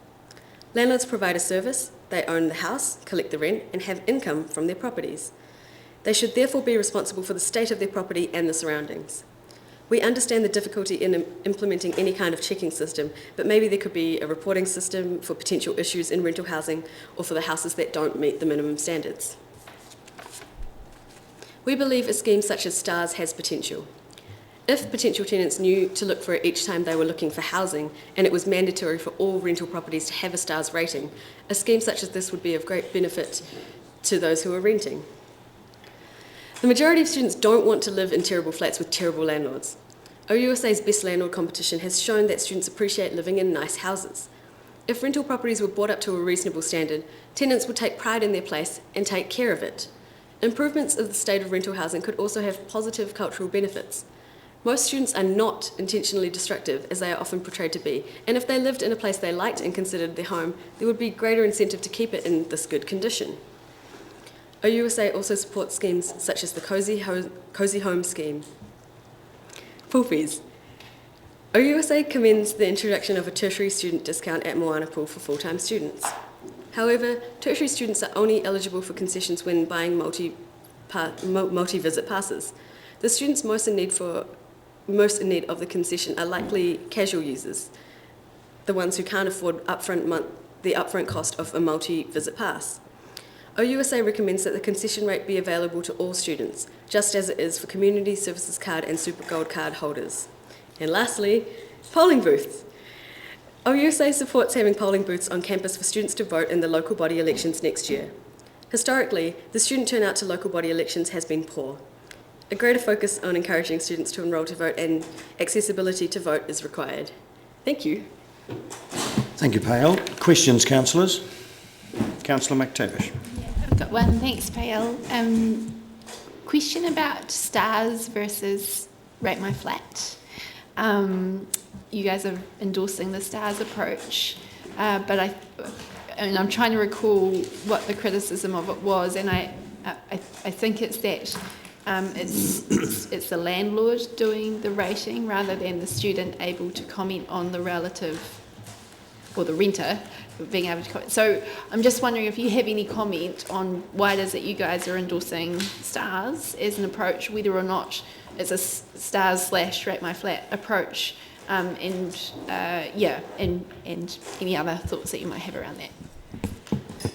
Landlords provide a service, they own the house, collect the rent, and have income from their properties. They should therefore be responsible for the state of their property and the surroundings. We understand the difficulty in implementing any kind of checking system, but maybe there could be a reporting system for potential issues in rental housing or for the houses that don't meet the minimum standards. We believe a scheme such as STARS has potential. If potential tenants knew to look for it each time they were looking for housing, and it was mandatory for all rental properties to have a STARS rating, a scheme such as this would be of great benefit to those who are renting. The majority of students don't want to live in terrible flats with terrible landlords. OUSA's Best Landlord competition has shown that students appreciate living in nice houses. If rental properties were brought up to a reasonable standard, tenants would take pride in their place and take care of it. Improvements of the state of rental housing could also have positive cultural benefits. Most students are not intentionally destructive, as they are often portrayed to be, and if they lived in a place they liked and considered their home, there would be greater incentive to keep it in this good condition. OUSA also supports schemes such as the Cozy Home Scheme. Pool fees. OUSA commends the introduction of a tertiary student discount at Moana Pool for full-time students. However, tertiary students are only eligible for concessions when buying multi-visit passes. The students most in need of the concession are likely casual users, the ones who can't afford the upfront cost of a multi-visit pass. OUSA recommends that the concession rate be available to all students, just as it is for Community Services Card and Super Gold Card holders. And lastly, polling booths. OUSA supports having polling booths on campus for students to vote in the local body elections next year. Historically, the student turnout to local body elections has been poor. A greater focus on encouraging students to enrol to vote and accessibility to vote is required. Thank you. Thank you, Pale. Questions, councillors? Councillor McTavish. I've got one. Thanks, Pale. Question about STARS versus Rate My Flat. You guys are endorsing the STARS approach, but I'm trying to recall what the criticism of it was, and I think it's that it's the landlord doing the rating rather than the student able to comment on the relative, or the renter being able to comment. So I'm just wondering if you have any comment on why it is that you guys are endorsing STARS as an approach, whether or not it's a STARS / Rate My Flat approach, and any other thoughts that you might have around that.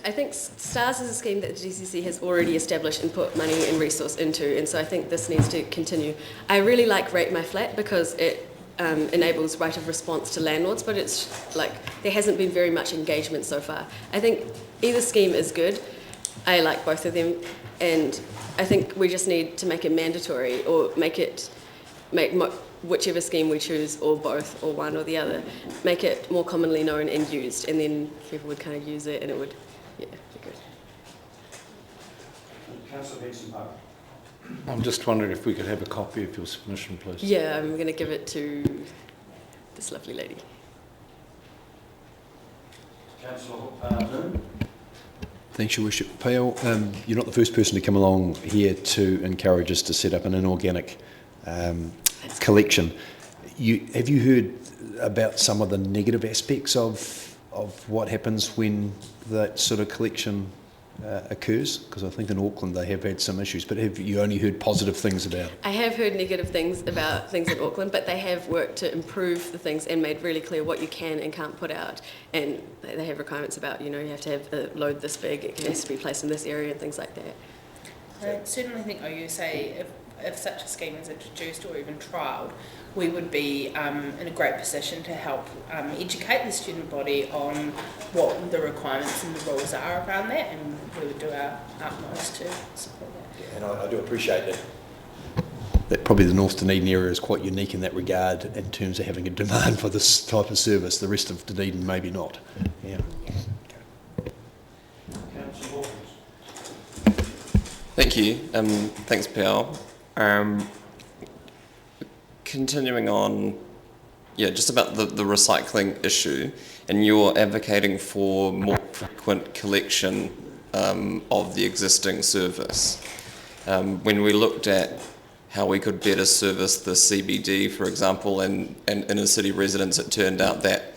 I think STARS is a scheme that the DCC has already established and put money and resource into, and so I think this needs to continue. I really like Rate My Flat because it enables right of response to landlords, but it's like there hasn't been very much engagement so far. I think either scheme is good. I like both of them, and I think we just need to make it mandatory or make whichever scheme we choose, or both, or one or the other, make it more commonly known and used, and then people would kind of use it, and it would, yeah, be good. Councillor Benson, I'm just wondering if we could have a copy of your submission, please. Yeah, I'm going to give it to this lovely lady. Councillor Thanks, Your Worship. Pale, you're not the first person to come along here to encourage us to set up an inorganic collection. Have you heard about some of the negative aspects of what happens when that sort of collection occurs? Because I think in Auckland they have had some issues, but have you only heard positive things about it? I have heard negative things about things in Auckland, but they have worked to improve the things and made really clear what you can and can't put out. And they have requirements about, you have to have a load this big, it has to be placed in this area and things like that. I certainly think OU if such a scheme is introduced or even trialled, we would be in a great position to help educate the student body on what the requirements and the rules are around that, and we would do our utmost to support that. Yeah, and I do appreciate that probably the North Dunedin area is quite unique in that regard in terms of having a demand for this type of service. The rest of Dunedin maybe not. Yeah. Thank you. Thanks, Pal. Continuing on, just about the recycling issue, and you're advocating for more frequent collection of the existing service. When we looked at how we could better service the CBD, for example, and inner city residents, it turned out that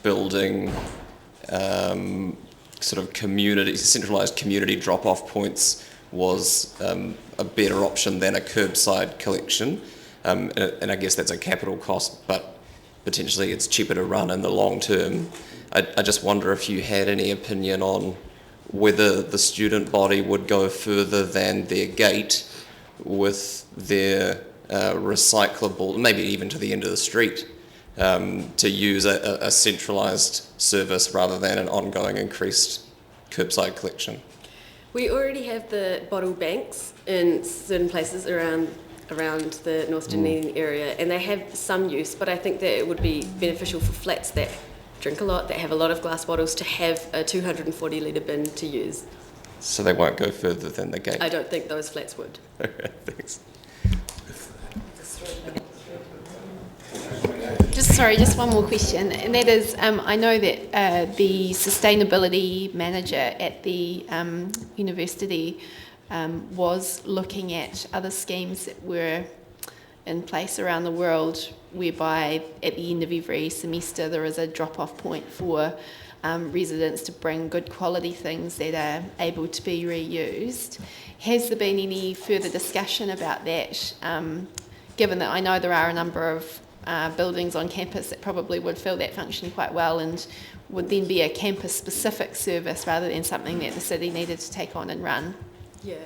building sort of centralised community drop-off points was a better option than a curbside collection. And I guess that's a capital cost, but potentially it's cheaper to run in the long term. I just wonder if you had any opinion on whether the student body would go further than their gate with their recyclable, maybe even to the end of the street, to use a centralised service rather than an ongoing increased curbside collection. We already have the bottle banks in certain places around the North Dunedin area, and they have some use, but I think that it would be beneficial for flats that drink a lot, that have a lot of glass bottles, to have a 240 litre bin to use. So they won't go further than the gate? I don't think those flats would. Okay, thanks. Just one more question, and that is, I know that the sustainability manager at the university was looking at other schemes that were in place around the world, whereby at the end of every semester there is a drop-off point for residents to bring good quality things that are able to be reused. Has there been any further discussion about that, given that I know there are a number of buildings on campus that probably would fill that function quite well and would then be a campus-specific service rather than something that the city needed to take on and run? Yeah.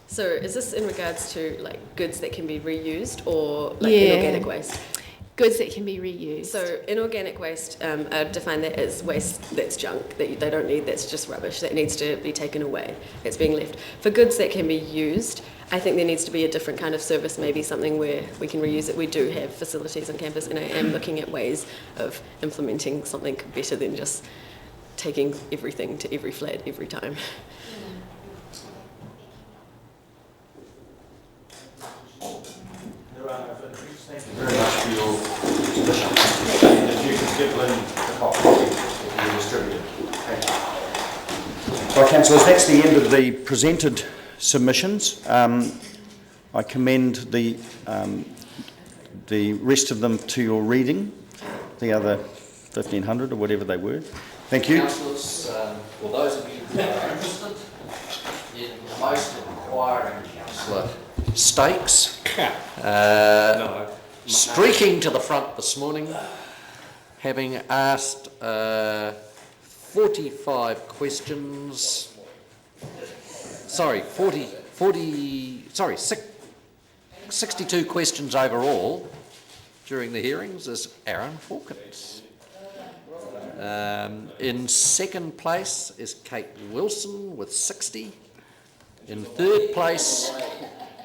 So is this in regards to goods that can be reused or inorganic waste? Goods that can be reused. So inorganic waste, I define that as waste that's junk, that they don't need, that's just rubbish, that needs to be taken away, that's being left. For goods that can be used, I think there needs to be a different kind of service, maybe something where we can reuse it. We do have facilities on campus, and I am looking at ways of implementing something better than just taking everything to every flat every time. Thank you very much for your submission. And if you could give Lynn the copy that you distributed. Thank you. Right, councillors, that's the end of the presented submissions. I commend the rest of them to your reading, the other 1,500 or whatever they were. Thank you. Councillors, for those of you who are interested in the most inquiring councillor Stakes, streaking to the front this morning, having asked 45 questions. 62 questions overall during the hearings is Aaron Hawkins. In second place is Kate Wilson with 60. In third place,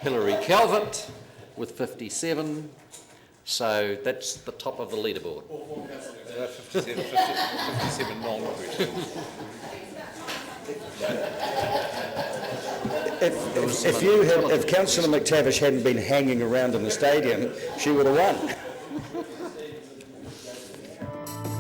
Hilary Calvert with 57. So that's the top of the leaderboard. 57 non-questions. If Councillor McTavish hadn't been hanging around in the stadium, she would have won.